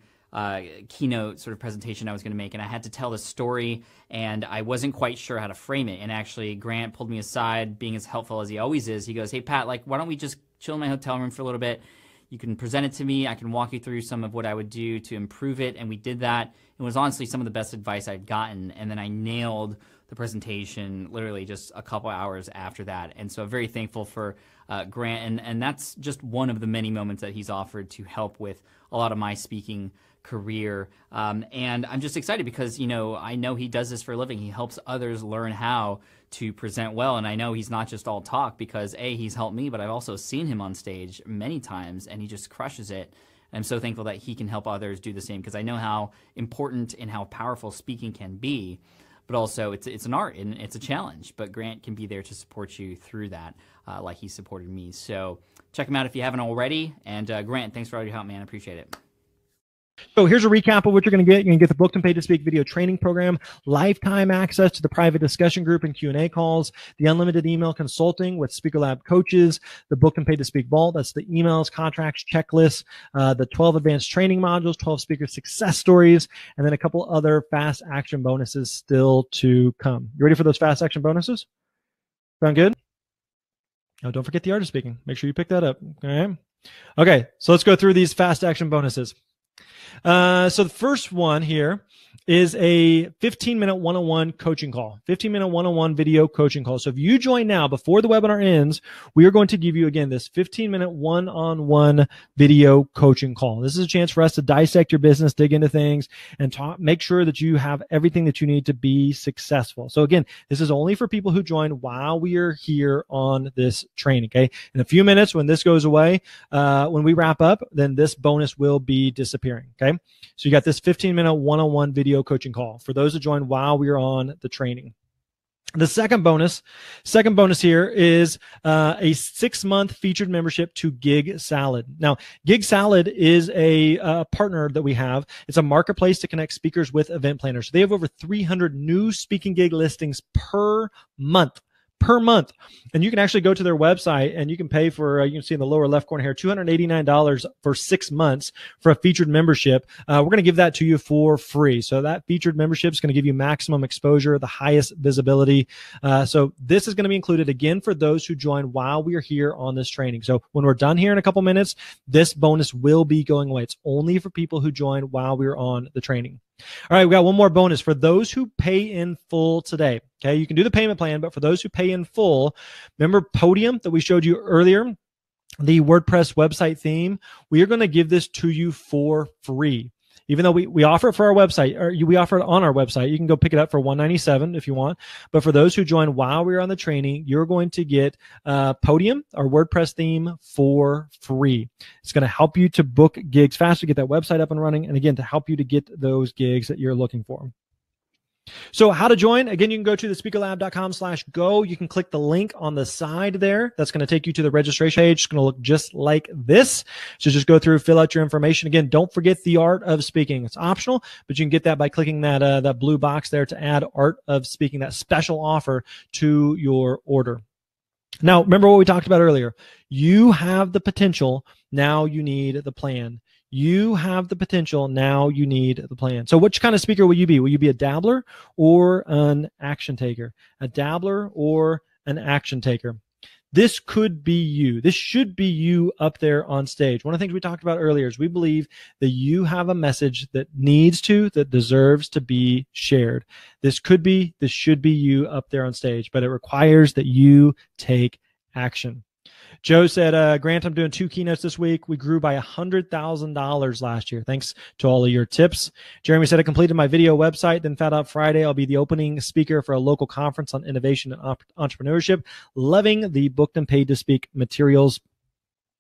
keynote sort of presentation I was going to make, and I had to tell a story, and I wasn't quite sure how to frame it. And actually, Grant pulled me aside, being as helpful as he always is. He goes, "Hey, Pat, why don't we just chill in my hotel room for a little bit? You can present it to me. I can walk you through some of what I would do to improve it." And we did that. It was honestly some of the best advice I'd gotten. And then I nailed the presentation literally just a couple hours after that. And so I'm very thankful for Grant. And that's just one of the many moments that he's offered to help with a lot of my speaking career. And I'm just excited because, I know he does this for a living. He helps others learn how to present well. And I know he's not just all talk because he's helped me, but I've also seen him on stage many times and he just crushes it. And I'm so thankful that he can help others do the same because I know how important and how powerful speaking can be. but also it's an art and it's a challenge. But Grant can be there to support you through that, like he supported me. So check him out if you haven't already. And Grant, thanks for all your help, man. I appreciate it.
So here's a recap of what you're going to get. You're going to get the Booked and Paid to Speak video training program, lifetime access to the private discussion group and Q&A calls, the unlimited email consulting with Speaker Lab coaches, the Booked and Paid to Speak vault. That's the emails, contracts, checklists, the 12 advanced training modules, 12 speaker success stories, and then a couple other fast action bonuses still to come. You ready for those fast action bonuses? Sound good? Oh, don't forget the art of speaking. Make sure you pick that up. Okay, so let's go through these fast action bonuses. So the first one here is a 15-minute one-on-one coaching call, 15-minute one-on-one video coaching call. So if you join now before the webinar ends, we are going to give you, again, this 15-minute one-on-one video coaching call. This is a chance for us to dissect your business, dig into things, and make sure that you have everything that you need to be successful. So again, this is only for people who join while we are here on this training, okay? In a few minutes, when this goes away, when we wrap up, then this bonus will be disappearing, okay? So you got this 15-minute one-on-one video coaching call for those that join while we are on the training. The second bonus here is a 6-month featured membership to Gig Salad. Now, Gig Salad is a partner that we have. It's a marketplace to connect speakers with event planners. They have over 300 new speaking gig listings per month. And you can actually go to their website and you can pay for, you can see in the lower left corner here, $289 for 6 months for a featured membership. We're going to give that to you for free. So that featured membership is going to give you maximum exposure, the highest visibility. So this is going to be included again for those who join while we are here on this training. So when we're done here in a couple minutes, this bonus will be going away. It's only for people who join while we're on the training. All right, we got one more bonus for those who pay in full today. Okay, you can do the payment plan, but for those who pay in full, remember Podium that we showed you earlier, the WordPress website theme? We are going to give this to you for free. Even though we offer it for our website, or we offer it on our website, you can go pick it up for $197 if you want. But for those who join while we're on the training, you're going to get Podium, our WordPress theme, for free. It's going to help you to book gigs faster, get that website up and running, and again, to help you to get those gigs that you're looking for. So how to join? Again, you can go to thespeakerlab.com/go. You can click the link on the side there. That's going to take you to the registration page. It's going to look just like this. So just go through, fill out your information. Again, don't forget the art of speaking. It's optional, but you can get that by clicking that blue box there to add art of speaking, that special offer to your order. Now, remember what we talked about earlier. You have the potential. Now you need the plan. You have the potential. Now you need the plan. So which kind of speaker will you be? Will you be a dabbler or an action taker? A dabbler or an action taker? This could be you. This should be you up there on stage. One of the things we talked about earlier is we believe that you have a message that deserves to be shared. This should be you up there on stage, but it requires that you take action. Joe said, Grant, I'm doing 2 keynotes this week. We grew by $100,000 last year. Thanks to all of your tips. Jeremy said, I completed my video website, then found out Friday I'll be the opening speaker for a local conference on innovation and entrepreneurship. Loving the Booked and Paid to Speak materials.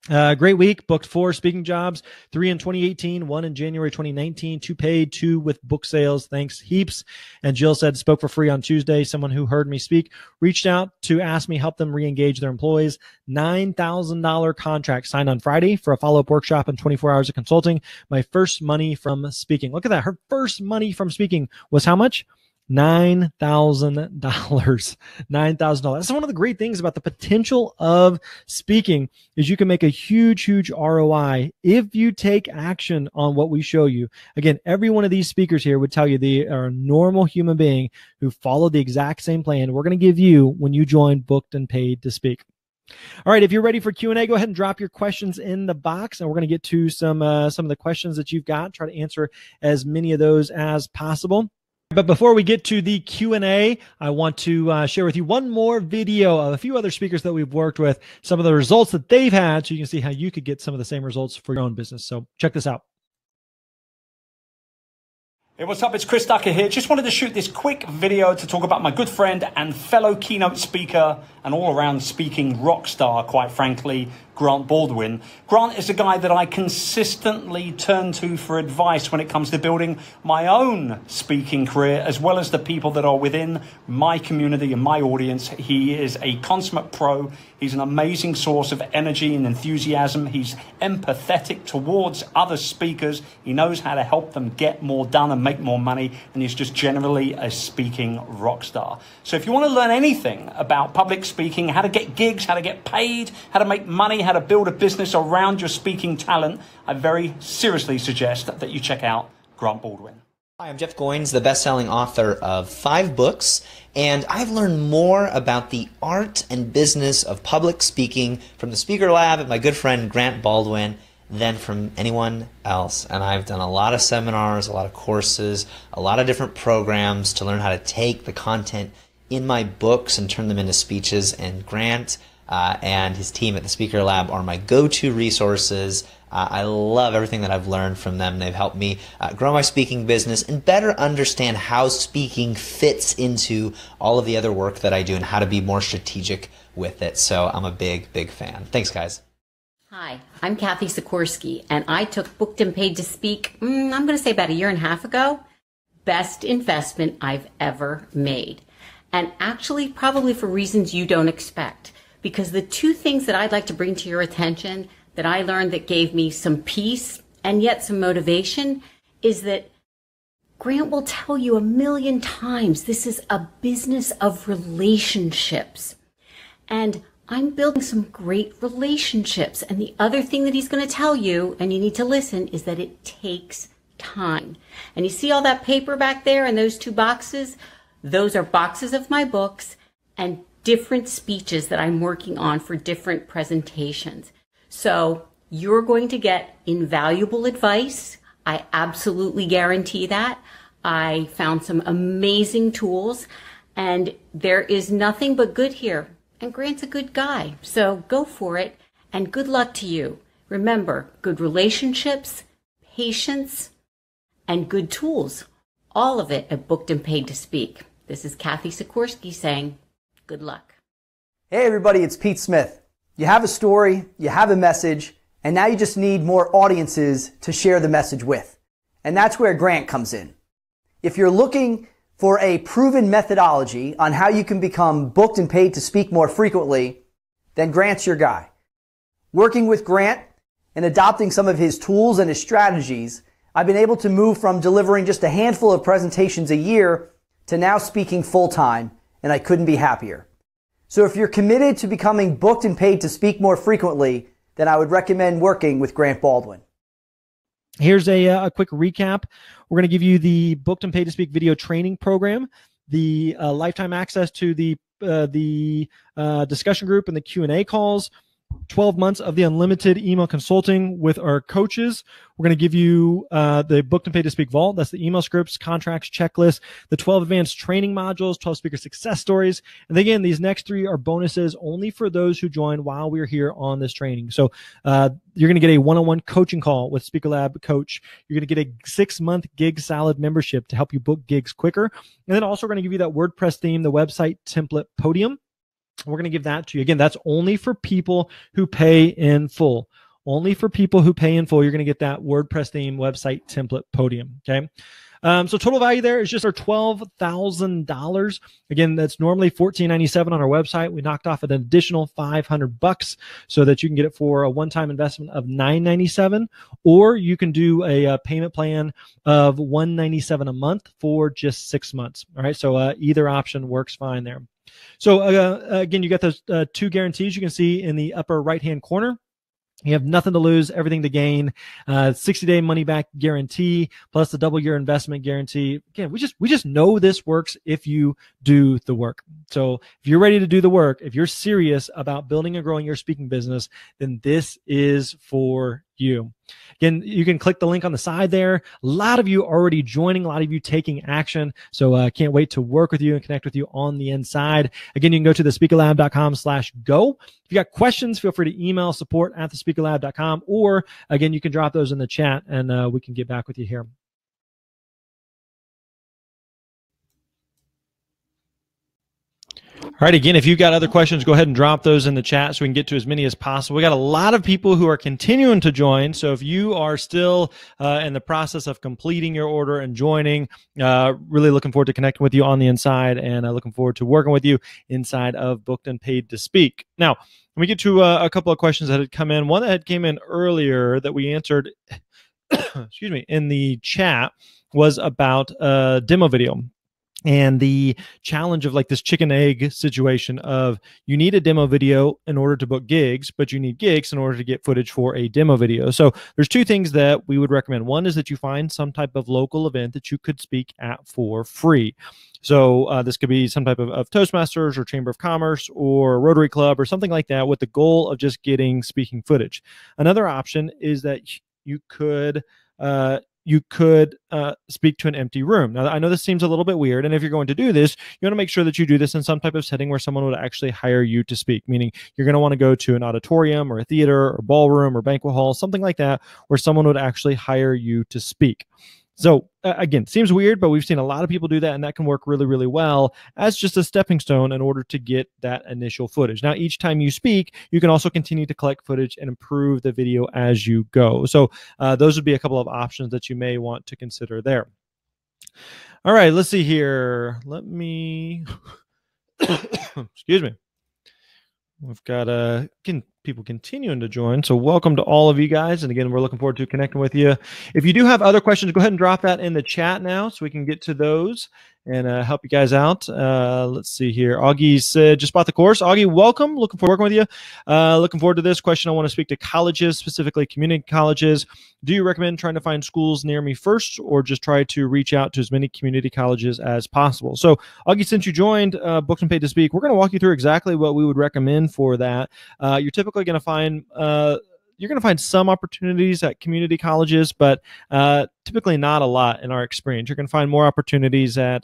Great week. Booked 4 speaking jobs, 3 in 2018, 1 in January 2019, 2 paid, 2 with book sales. Thanks heaps. And Jill said, spoke for free on Tuesday. Someone who heard me speak reached out to ask me help them re-engage their employees. $9,000 contract signed on Friday for a follow-up workshop and 24 hours of consulting. My first money from speaking. Look at that. Her first money from speaking was how much? $9,000. $9,000. That's one of the great things about the potential of speaking is you can make a huge ROI if you take action on what we show you. Again, every one of these speakers here would tell you they are a normal human being who followed the exact same plan we're going to give you when you join Booked and Paid to Speak. All right, if you're ready for Q&A, go ahead and drop your questions in the box, and we're going to get to some of the questions that you've got, try to answer as many of those as possible. But before we get to the Q&A, I want to share with you one more video of a few other speakers that we've worked with, some of the results that they've had, so you can see how you could get some of the same results for your own business. So check this out.
Hey, what's up? It's Chris Ducker here. Just wanted to shoot this quick video to talk about my good friend and fellow keynote speaker and all-around speaking rock star, quite frankly, Grant Baldwin. Grant is a guy that I consistently turn to for advice when it comes to building my own speaking career, as well as the people that are within my community and my audience. He is a consummate pro. He's an amazing source of energy and enthusiasm. He's empathetic towards other speakers. He knows how to help them get more done and make more money. And he's just generally a speaking rock star. So if you want to learn anything about public speaking, how to get gigs, how to get paid, how to make money, how to build a business around your speaking talent, I very seriously suggest that you check out Grant Baldwin.
Hi, I'm Jeff Goins, the best-selling author of 5 books, and I've learned more about the art and business of public speaking from the Speaker Lab and my good friend Grant Baldwin than from anyone else. And I've done a lot of seminars, a lot of courses, a lot of different programs to learn how to take the content in my books and turn them into speeches, and Grant and his team at the Speaker Lab are my go-to resources. I love everything that I've learned from them. They've helped me grow my speaking business and better understand how speaking fits into all of the other work that I do and how to be more strategic with it. So I'm a big, big fan. Thanks, guys.
Hi, I'm Kathy Sikorsky, and I took Booked and Paid to Speak, I'm going to say about 1.5 years ago. Best investment I've ever made. And actually, probably for reasons you don't expect. Because the 2 things that I'd like to bring to your attention that I learned that gave me some peace and yet some motivation is that Grant will tell you 1,000,000 times this is a business of relationships. And I'm building some great relationships. And the other thing that he's going to tell you, and you need to listen, is that it takes time. And you see all that paper back there in those 2 boxes? Those are boxes of my books and different speeches that I'm working on for different presentations. So you're going to get invaluable advice. I absolutely guarantee that. I found some amazing tools, and there is nothing but good here. And Grant's a good guy, so go for it, and good luck to you. Remember, good relationships, patience, and good tools. All of it at Booked and Paid to Speak. This is Kathy Sikorsky saying, good luck.
Hey everybody, it's Pete Smith. You have a story, you have a message, and now you just need more audiences to share the message with. And that's where Grant comes in. If you're looking for a proven methodology on how you can become booked and paid to speak more frequently, then Grant's your guy. Working with Grant and adopting some of his tools and his strategies, I've been able to move from delivering just a handful of presentations a year to now speaking full-time, and I couldn't be happier. So if you're committed to becoming booked and paid to speak more frequently, then I would recommend working with Grant Baldwin.
Here's a quick recap. We're going to give you the Booked and Paid to Speak video training program, the lifetime access to the discussion group and the Q&A calls, 12 months of the unlimited email consulting with our coaches. We're going to give you the Booked and Paid to Speak Vault. That's the email scripts, contracts, checklists, the 12 advanced training modules, 12 speaker success stories. And again, these next 3 are bonuses only for those who join while we're here on this training. So you're going to get a one-on-one coaching call with Speaker Lab coach. You're going to get a 6-month Gig Salad membership to help you book gigs quicker. And then also we're going to give you that WordPress theme, the website template podium. We're going to give that to you. Again, that's only for people who pay in full. Only for people who pay in full, you're going to get that WordPress theme, website, template, podium. Okay. So total value there is just our $12,000. Again, that's normally $14.97 on our website. We knocked off an additional $500 so that you can get it for a one-time investment of $997, or you can do a payment plan of $197 a month for just 6 months. All right. So either option works fine there. So again, you got those 2 guarantees you can see in the upper right-hand corner. You have nothing to lose, everything to gain. 60-day money-back guarantee plus the double-year investment guarantee. Again, we just know this works if you do the work. So if you're ready to do the work, if you're serious about building and growing your speaking business, then this is for you. Again, you can click the link on the side there. A lot of you already joining, a lot of you taking action. So I can't wait to work with you and connect with you on the inside. Again, you can go to thespeakerlab.com/go. If you got questions, feel free to email support@thespeakerlab.com, or again, you can drop those in the chat and we can get back with you here. All right, again, if you've got other questions, go ahead and drop those in the chat so we can get to as many as possible. We got a lot of people who are continuing to join. So if you are still in the process of completing your order and joining, really looking forward to connecting with you on the inside, and looking forward to working with you inside of Booked and Paid to Speak. Now, let me get to a couple of questions that had come in. One that had came in earlier that we answered excuse me, in the chat was about demo video. And the challenge of like this chicken egg situation of you need a demo video in order to book gigs, but you need gigs in order to get footage for a demo video. So there's two things that we would recommend. One is that you find some type of local event that you could speak at for free. So this could be some type of Toastmasters or Chamber of Commerce or Rotary Club or something like that with the goal of just getting speaking footage. Another option is that you could speak to an empty room. Now, I know this seems a little bit weird, and if you're going to do this, you want to make sure that you do this in some type of setting where someone would actually hire you to speak, meaning you're going to want to go to an auditorium or a theater or ballroom or banquet hall, something like that, where someone would actually hire you to speak. So again, seems weird, but we've seen a lot of people do that, and that can work really, really well as just a stepping stone in order to get that initial footage. Now, each time you speak, you can also continue to collect footage and improve the video as you go. So those would be a couple of options that you may want to consider there. All right, let's see here. Let me, excuse me. We've got people continuing to join. So welcome to all of you guys. And again, we're looking forward to connecting with you. If you do have other questions, go ahead and drop that in the chat now so we can get to those and help you guys out. Let's see here. Augie said, just bought the course. Augie, welcome. Looking forward to working with you. Looking forward to this question. I want to speak to colleges, specifically community colleges. Do you recommend trying to find schools near me first, or just try to reach out to as many community colleges as possible? So Augie, since you joined Booked and Paid to Speak, we're going to walk you through exactly what we would recommend for that. You're typically going to find some opportunities at community colleges, but typically not a lot in our experience. You're going to find more opportunities at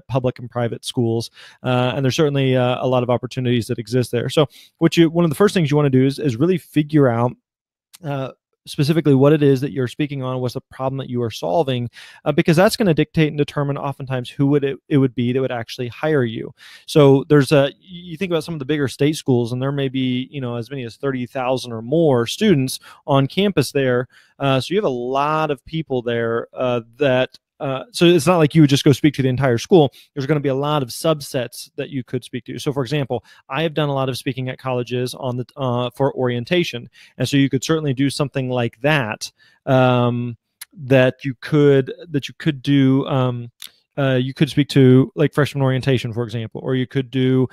public and private schools, and there's certainly a lot of opportunities that exist there. So one of the first things you want to do is really figure out specifically what it is that you're speaking on, what's the problem that you are solving, because that's going to dictate and determine oftentimes who it would be that would actually hire you. So you think about some of the bigger state schools, and there may be as many as 30,000 or more students on campus there. So you have a lot of people there so it's not like you would just go speak to the entire school. There's going to be a lot of subsets that you could speak to. So, for example, I have done a lot of speaking at colleges for orientation, and so you could certainly do something like that. That you could do. You could speak to like freshman orientation, for example, or you could do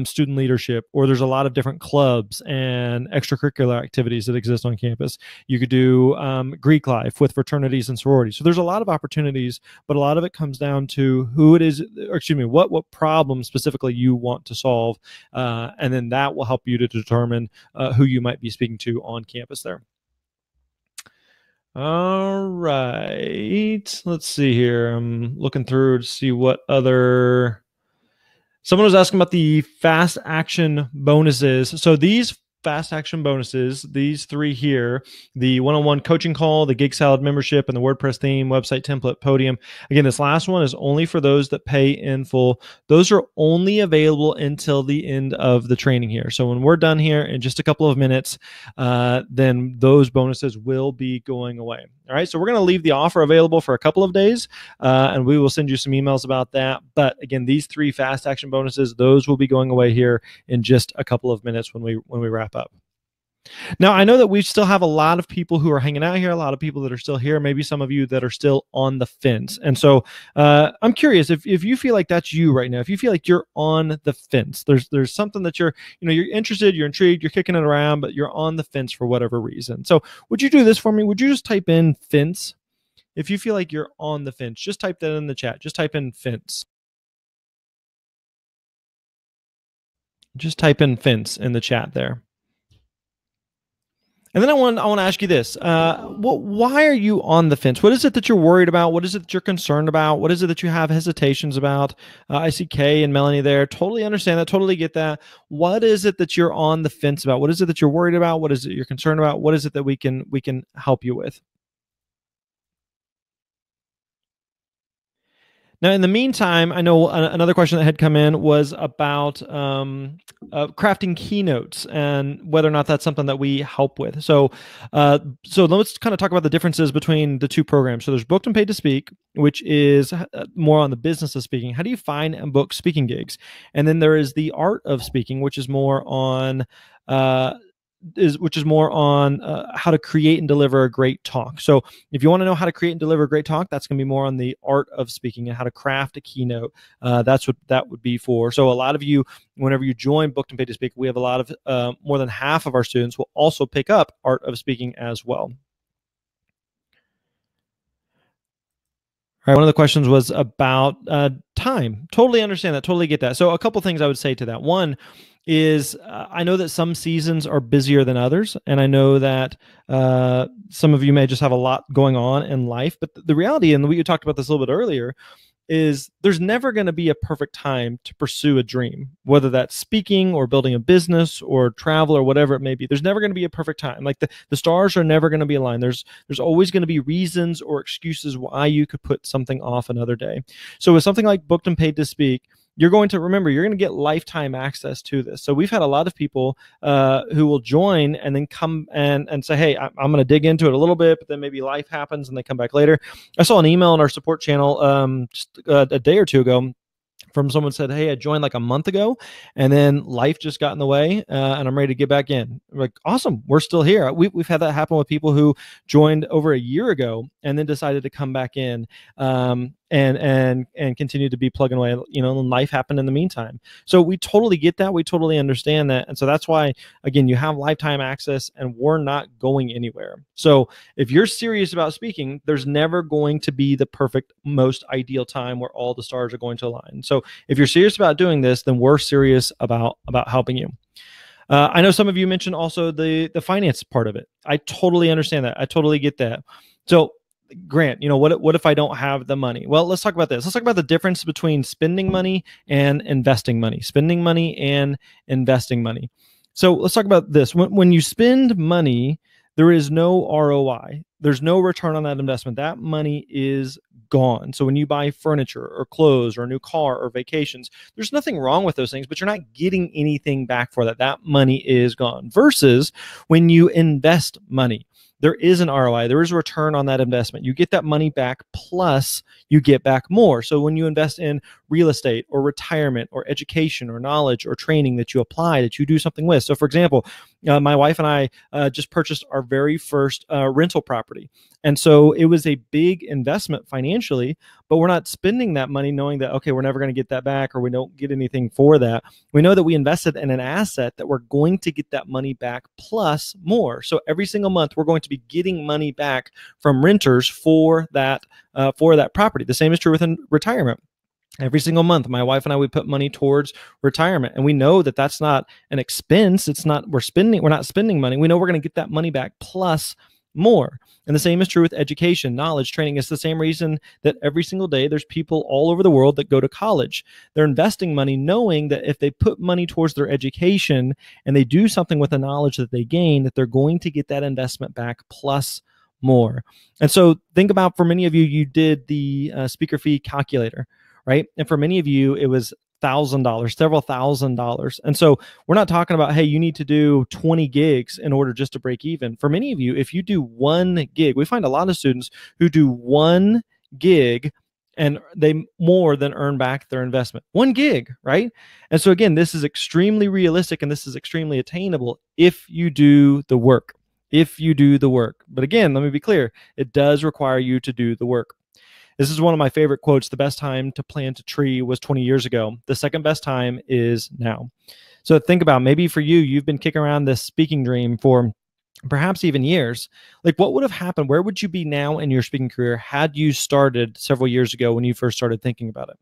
student leadership, or there's a lot of different clubs and extracurricular activities that exist on campus. You could do Greek life with fraternities and sororities. So there's a lot of opportunities, but a lot of it comes down to what problem specifically you want to solve, and then that will help you to determine who you might be speaking to on campus there. All right, let's see here. I'm looking through to see what other. Someone was asking about the fast action bonuses. So these fast action bonuses, these three here, the one-on-one coaching call, the gig salad membership, and the WordPress theme, website template, podium. Again, this last one is only for those that pay in full. Those are only available until the end of the training here. So when we're done here in just a couple of minutes, then those bonuses will be going away. All right, so we're going to leave the offer available for a couple of days, and we will send you some emails about that. But again, these three fast action bonuses, those will be going away here in just a couple of minutes when we wrap up. Now, I know that we still have a lot of people who are hanging out here, a lot of people that are still here, maybe some of you that are still on the fence. And so I'm curious if you feel like that's you right now, if you feel like you're on the fence, there's something that you're interested, you're intrigued, you're kicking it around, but you're on the fence for whatever reason. So would you do this for me? Would you just type in fence? If you feel like you're on the fence, just type that in the chat. Just type in fence. Just type in fence in the chat there. And then I want to ask you this. Why are you on the fence? What is it that you're worried about? What is it that you're concerned about? What is it that you have hesitations about? I see Kay and Melanie there. Totally understand that. Totally get that. What is it that you're on the fence about? What is it that you're worried about? What is it you're concerned about? What is it that we can help you with? Now, in the meantime, I know another question that had come in was about crafting keynotes and whether or not that's something that we help with. So let's kind of talk about the differences between the two programs. So there's Booked and Paid to Speak, which is more on the business of speaking. How do you find and book speaking gigs? And then there is the Art of Speaking, which is more on how to create and deliver a great talk. So if you want to know how to create and deliver a great talk, that's going to be more on the art of speaking and how to craft a keynote. That's what that would be for. So a lot of you, whenever you join Booked and Paid to Speak, we have a lot of more than half of our students will also pick up Art of Speaking as well. All right, one of the questions was about time. Totally understand that. Totally get that. So a couple things I would say to that. One is I know that some seasons are busier than others, and I know that some of you may just have a lot going on in life. But the reality, and we talked about this a little bit earlier, is there's never going to be a perfect time to pursue a dream, whether that's speaking or building a business or travel or whatever it may be. There's never going to be a perfect time. Like the stars are never going to be aligned. There's always going to be reasons or excuses why you could put something off another day. So with something like Booked and Paid to Speak, you're going to get lifetime access to this. So we've had a lot of people who will join and then come and say, hey, I'm going to dig into it a little bit, but then maybe life happens and they come back later. I saw an email on our support channel just a day or two ago from someone said, hey, I joined like a month ago and then life just got in the way and I'm ready to get back in. I'm like, awesome. We're still here. We've had that happen with people who joined over a year ago and then decided to come back in and continue to be plugging away, and life happened in the meantime. So we totally get that. We totally understand that. And so that's why, again, you have lifetime access and we're not going anywhere. So if you're serious about speaking, there's never going to be the perfect, most ideal time where all the stars are going to align. So if you're serious about doing this, then we're serious about helping you. I know some of you mentioned also the finance part of it. I totally understand that. I totally get that. So Grant, what if I don't have the money? Well, let's talk about this. Let's talk about the difference between spending money and investing money. Spending money and investing money. So let's talk about this. When you spend money, there is no ROI. There's no return on that investment. That money is gone. So when you buy furniture or clothes or a new car or vacations, there's nothing wrong with those things, but you're not getting anything back for that. That money is gone. Versus when you invest money, there is an ROI. There is a return on that investment. You get that money back, plus you get back more. So when you invest in real estate or retirement or education or knowledge or training that you apply, that you do something with. So for example, my wife and I just purchased our very first rental property. And so it was a big investment financially, but we're not spending that money knowing that, okay, we're never going to get that back or we don't get anything for that. We know that we invested in an asset that we're going to get that money back plus more. So every single month, we're going to be getting money back from renters for that property. The same is true within retirement. Every single month, my wife and I, we put money towards retirement, and we know that that's not an expense. We're not spending money. We know we're going to get that money back plus more. And the same is true with education, knowledge, training. It's the same reason that every single day there's people all over the world that go to college. They're investing money knowing that if they put money towards their education and they do something with the knowledge that they gain, that they're going to get that investment back plus more. And so think about, for many of you, you did the speaker fee calculator, right? And for many of you, it was $1,000, several $1,000s. And so we're not talking about, hey, you need to do 20 gigs in order just to break even. For many of you, if you do 1 gig, we find a lot of students who do 1 gig and they more than earn back their investment. 1 gig, right? And so again, this is extremely realistic and this is extremely attainable if you do the work. If you do the work. But again, let me be clear, it does require you to do the work. This is one of my favorite quotes. The best time to plant a tree was 20 years ago. The second best time is now. So think about, maybe for you, you've been kicking around this speaking dream for perhaps even years. Like, what would have happened? Where would you be now in your speaking career had you started several years ago when you first started thinking about it?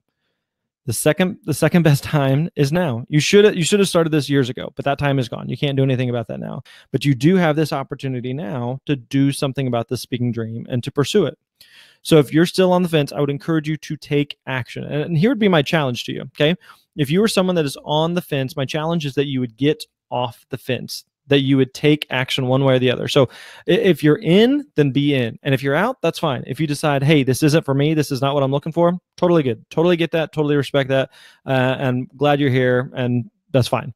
The second best time is now. You should have started this years ago, but that time is gone. You can't do anything about that now. But you do have this opportunity now to do something about the speaking dream and to pursue it. So if you're still on the fence, I would encourage you to take action. And here would be my challenge to you, okay? If you are someone that is on the fence, my challenge is that you would get off the fence. that you would take action one way or the other. So if you're in, then be in. And if you're out, that's fine. If you decide, hey, this isn't for me, this is not what I'm looking for, totally good. Totally get that. Totally respect that. And glad you're here. And that's fine.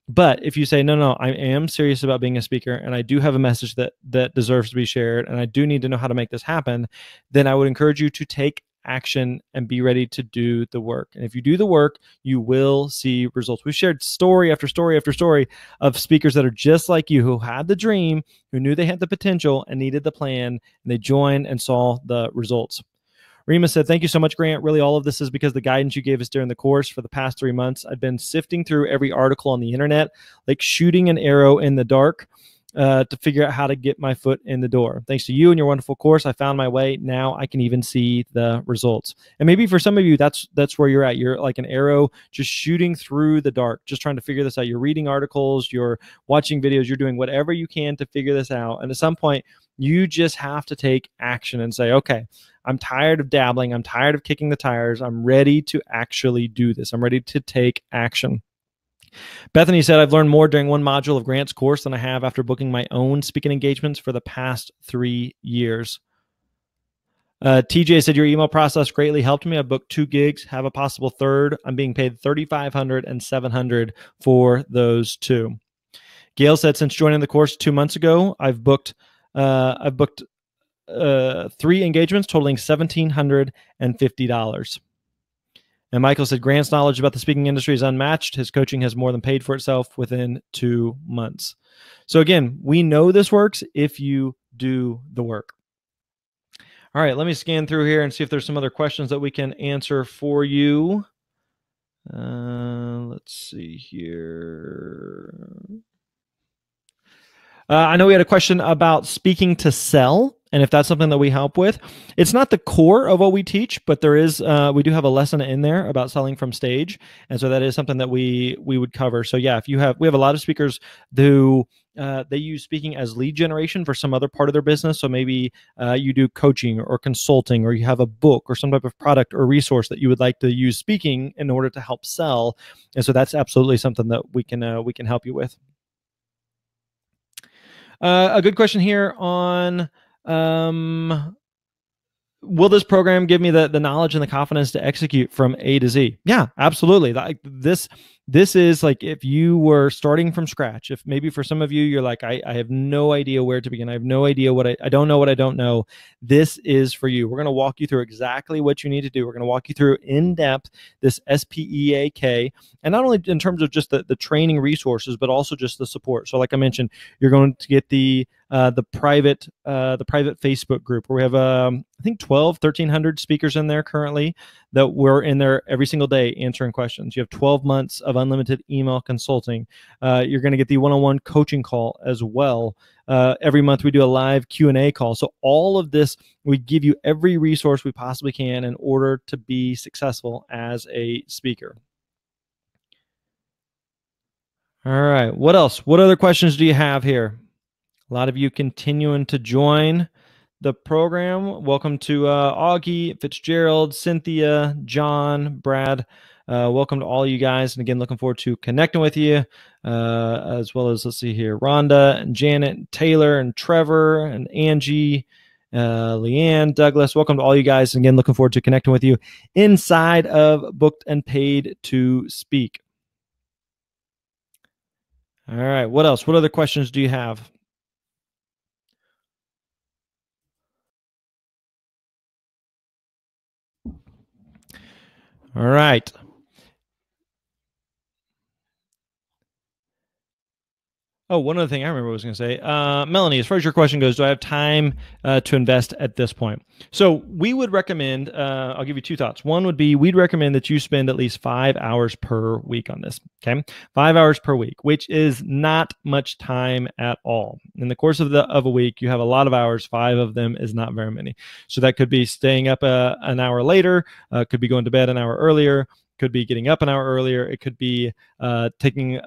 But if you say, no, I am serious about being a speaker and I do have a message that deserves to be shared and I do need to know how to make this happen, then I would encourage you to take action and be ready to do the work. And if you do the work, you will see results. We've shared story after story after story of speakers that are just like you, who had the dream, who knew they had the potential and needed the plan, and they joined and saw the results. Rima said, thank you so much, Grant. Really, all of this is because the guidance you gave us during the course for the past 3 months. I've been sifting through every article on the internet, like shooting an arrow in the dark, to figure out how to get my foot in the door. Thanks to you and your wonderful course, I found my way. Now I can even see the results. And maybe for some of you, that's where you're at. You're like an arrow just shooting through the dark, just trying to figure this out. You're reading articles, you're watching videos, you're doing whatever you can to figure this out. And at some point, you just have to take action and say, okay, I'm tired of dabbling. I'm tired of kicking the tires. I'm ready to actually do this. I'm ready to take action. Bethany said, I've learned more during one module of Grant's course than I have after booking my own speaking engagements for the past 3 years. TJ said, your email process greatly helped me. I booked 2 gigs, have a possible third. I'm being paid $3,500 and $700 for those 2. Gail said, since joining the course 2 months ago, I've booked 3 engagements totaling $1,750. And Michael said, Grant's knowledge about the speaking industry is unmatched. His coaching has more than paid for itself within 2 months. So again, we know this works if you do the work. All right, let me scan through here and see if there's some other questions that we can answer for you. Let's see here. I know we had a question about speaking to sell, and if that's something that we help with. It's not the core of what we teach, but there is we do have a lesson in there about selling from stage, and so that is something that we would cover. So yeah, we have a lot of speakers who they use speaking as lead generation for some other part of their business. So maybe you do coaching or consulting, or you have a book or some type of product or resource that you would like to use speaking in order to help sell, and so that's absolutely something that we can help you with. A good question here on will this program give me the knowledge and the confidence to execute from A to Z? Yeah, absolutely. Like this is like if you were starting from scratch. If maybe for some of you, you're like, I have no idea where to begin. I have no idea I don't know what I don't know. This is for you. We're going to walk you through exactly what you need to do. We're going to walk you through in depth this SPEAK, and not only in terms of just the training resources, but also just the support. So like I mentioned, you're going to get the private Facebook group where we have I think 1,300 speakers in there currently that we're in there every single day answering questions. You have 12 months of unlimited email consulting. You're going to get the one-on-one coaching call as well. Every month we do a live Q&A call. So all of this, we give you every resource we possibly can in order to be successful as a speaker. All right, what else? What other questions do you have here? A lot of you continuing to join the program. Welcome to Augie, Fitzgerald, Cynthia, John, Brad. Welcome to all you guys. And again, looking forward to connecting with you, as well as, let's see here, Rhonda and Janet and Taylor and Trevor and Angie, Leanne, Douglas. Welcome to all you guys. And again, looking forward to connecting with you inside of Booked and Paid to Speak. All right, what else? What other questions do you have? All right. Oh, one other thing I remember I was going to say. Melanie, as far as your question goes, do I have time to invest at this point? So we would recommend, I'll give you 2 thoughts. One would be we'd recommend that you spend at least 5 hours per week on this, okay? 5 hours per week, which is not much time at all. In the course of a week, you have a lot of hours. 5 of them is not very many. So that could be staying up an hour later, could be going to bed an hour earlier, could be getting up an hour earlier. It could be taking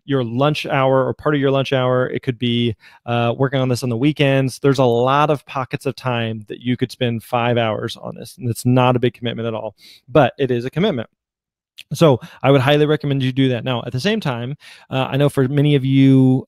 your lunch hour or part of your lunch hour. It could be working on this on the weekends. There's a lot of pockets of time that you could spend 5 hours on this. And it's not a big commitment at all, but it is a commitment. So I would highly recommend you do that. Now, at the same time, I know for many of you,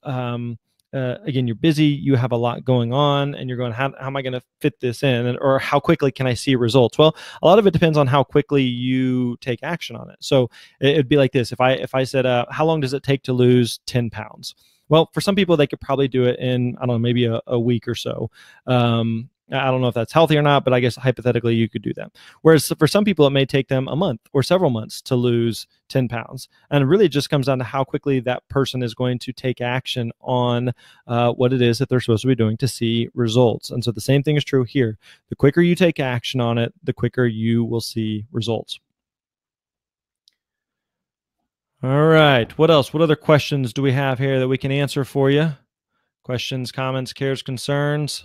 again, you're busy, you have a lot going on, and you're going, how am I going to fit this in? Or how quickly can I see results? Well, a lot of it depends on how quickly you take action on it. So it'd be like this. If I said, how long does it take to lose 10 pounds? Well, for some people, they could probably do it in, I don't know, maybe a week or so. I don't know if that's healthy or not, but I guess hypothetically you could do that. Whereas for some people, it may take them a month or several months to lose 10 pounds. And it really just comes down to how quickly that person is going to take action on what it is that they're supposed to be doing to see results. And so the same thing is true here. The quicker you take action on it, the quicker you will see results. All right. What else? What other questions do we have here that we can answer for you? Questions, comments, cares, concerns?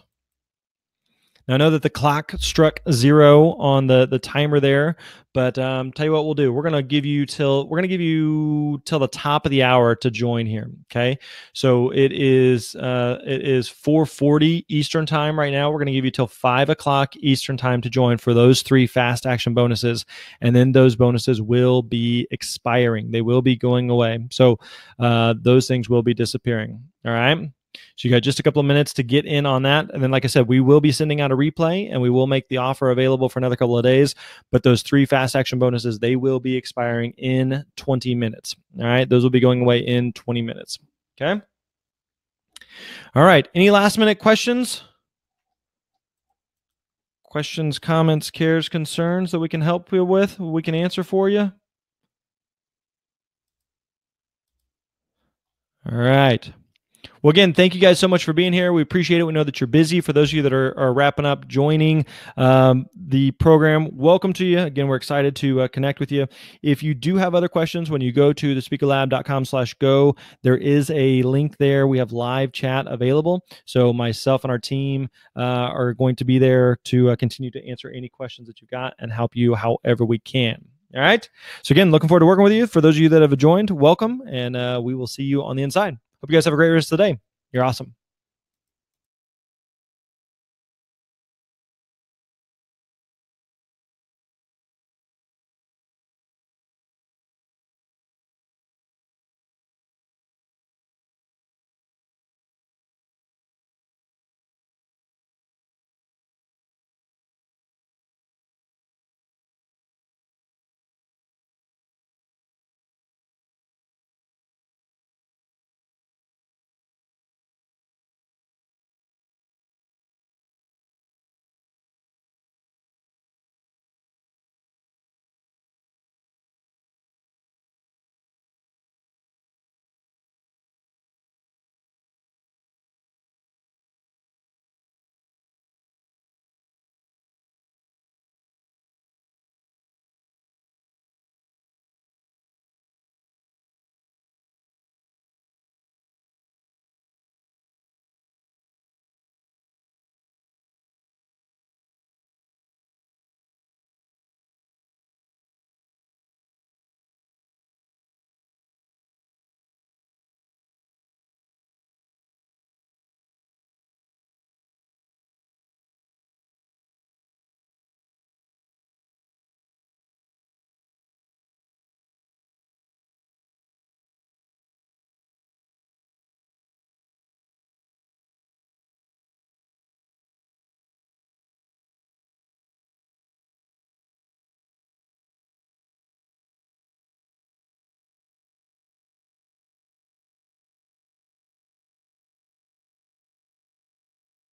Now, I know that the clock struck 0 on the timer there, but tell you what we'll do. We're gonna give you till the top of the hour to join here. Okay, so it is 4:40 Eastern time right now. We're gonna give you till 5 o'clock Eastern time to join for those 3 fast action bonuses, and then those bonuses will be expiring. They will be going away. So those things will be disappearing. All right. So you got just a couple of minutes to get in on that. And then, like I said, we will be sending out a replay and we will make the offer available for another couple of days. But those 3 fast action bonuses, they will be expiring in 20 minutes. All right. Those will be going away in 20 minutes. Okay. All right. Any last minute questions? Questions, comments, cares, concerns that we can help you with, we can answer for you? All right. Well, again, thank you guys so much for being here. We appreciate it. We know that you're busy. For those of you that are wrapping up, joining the program, welcome to you. Again, we're excited to connect with you. If you do have other questions, when you go to thespeakerlab.com/go, there is a link there. We have live chat available. So myself and our team are going to be there to continue to answer any questions that you've got and help you however we can. All right. So again, looking forward to working with you. For those of you that have joined, welcome, and we will see you on the inside. Hope you guys have a great rest of the day. You're awesome.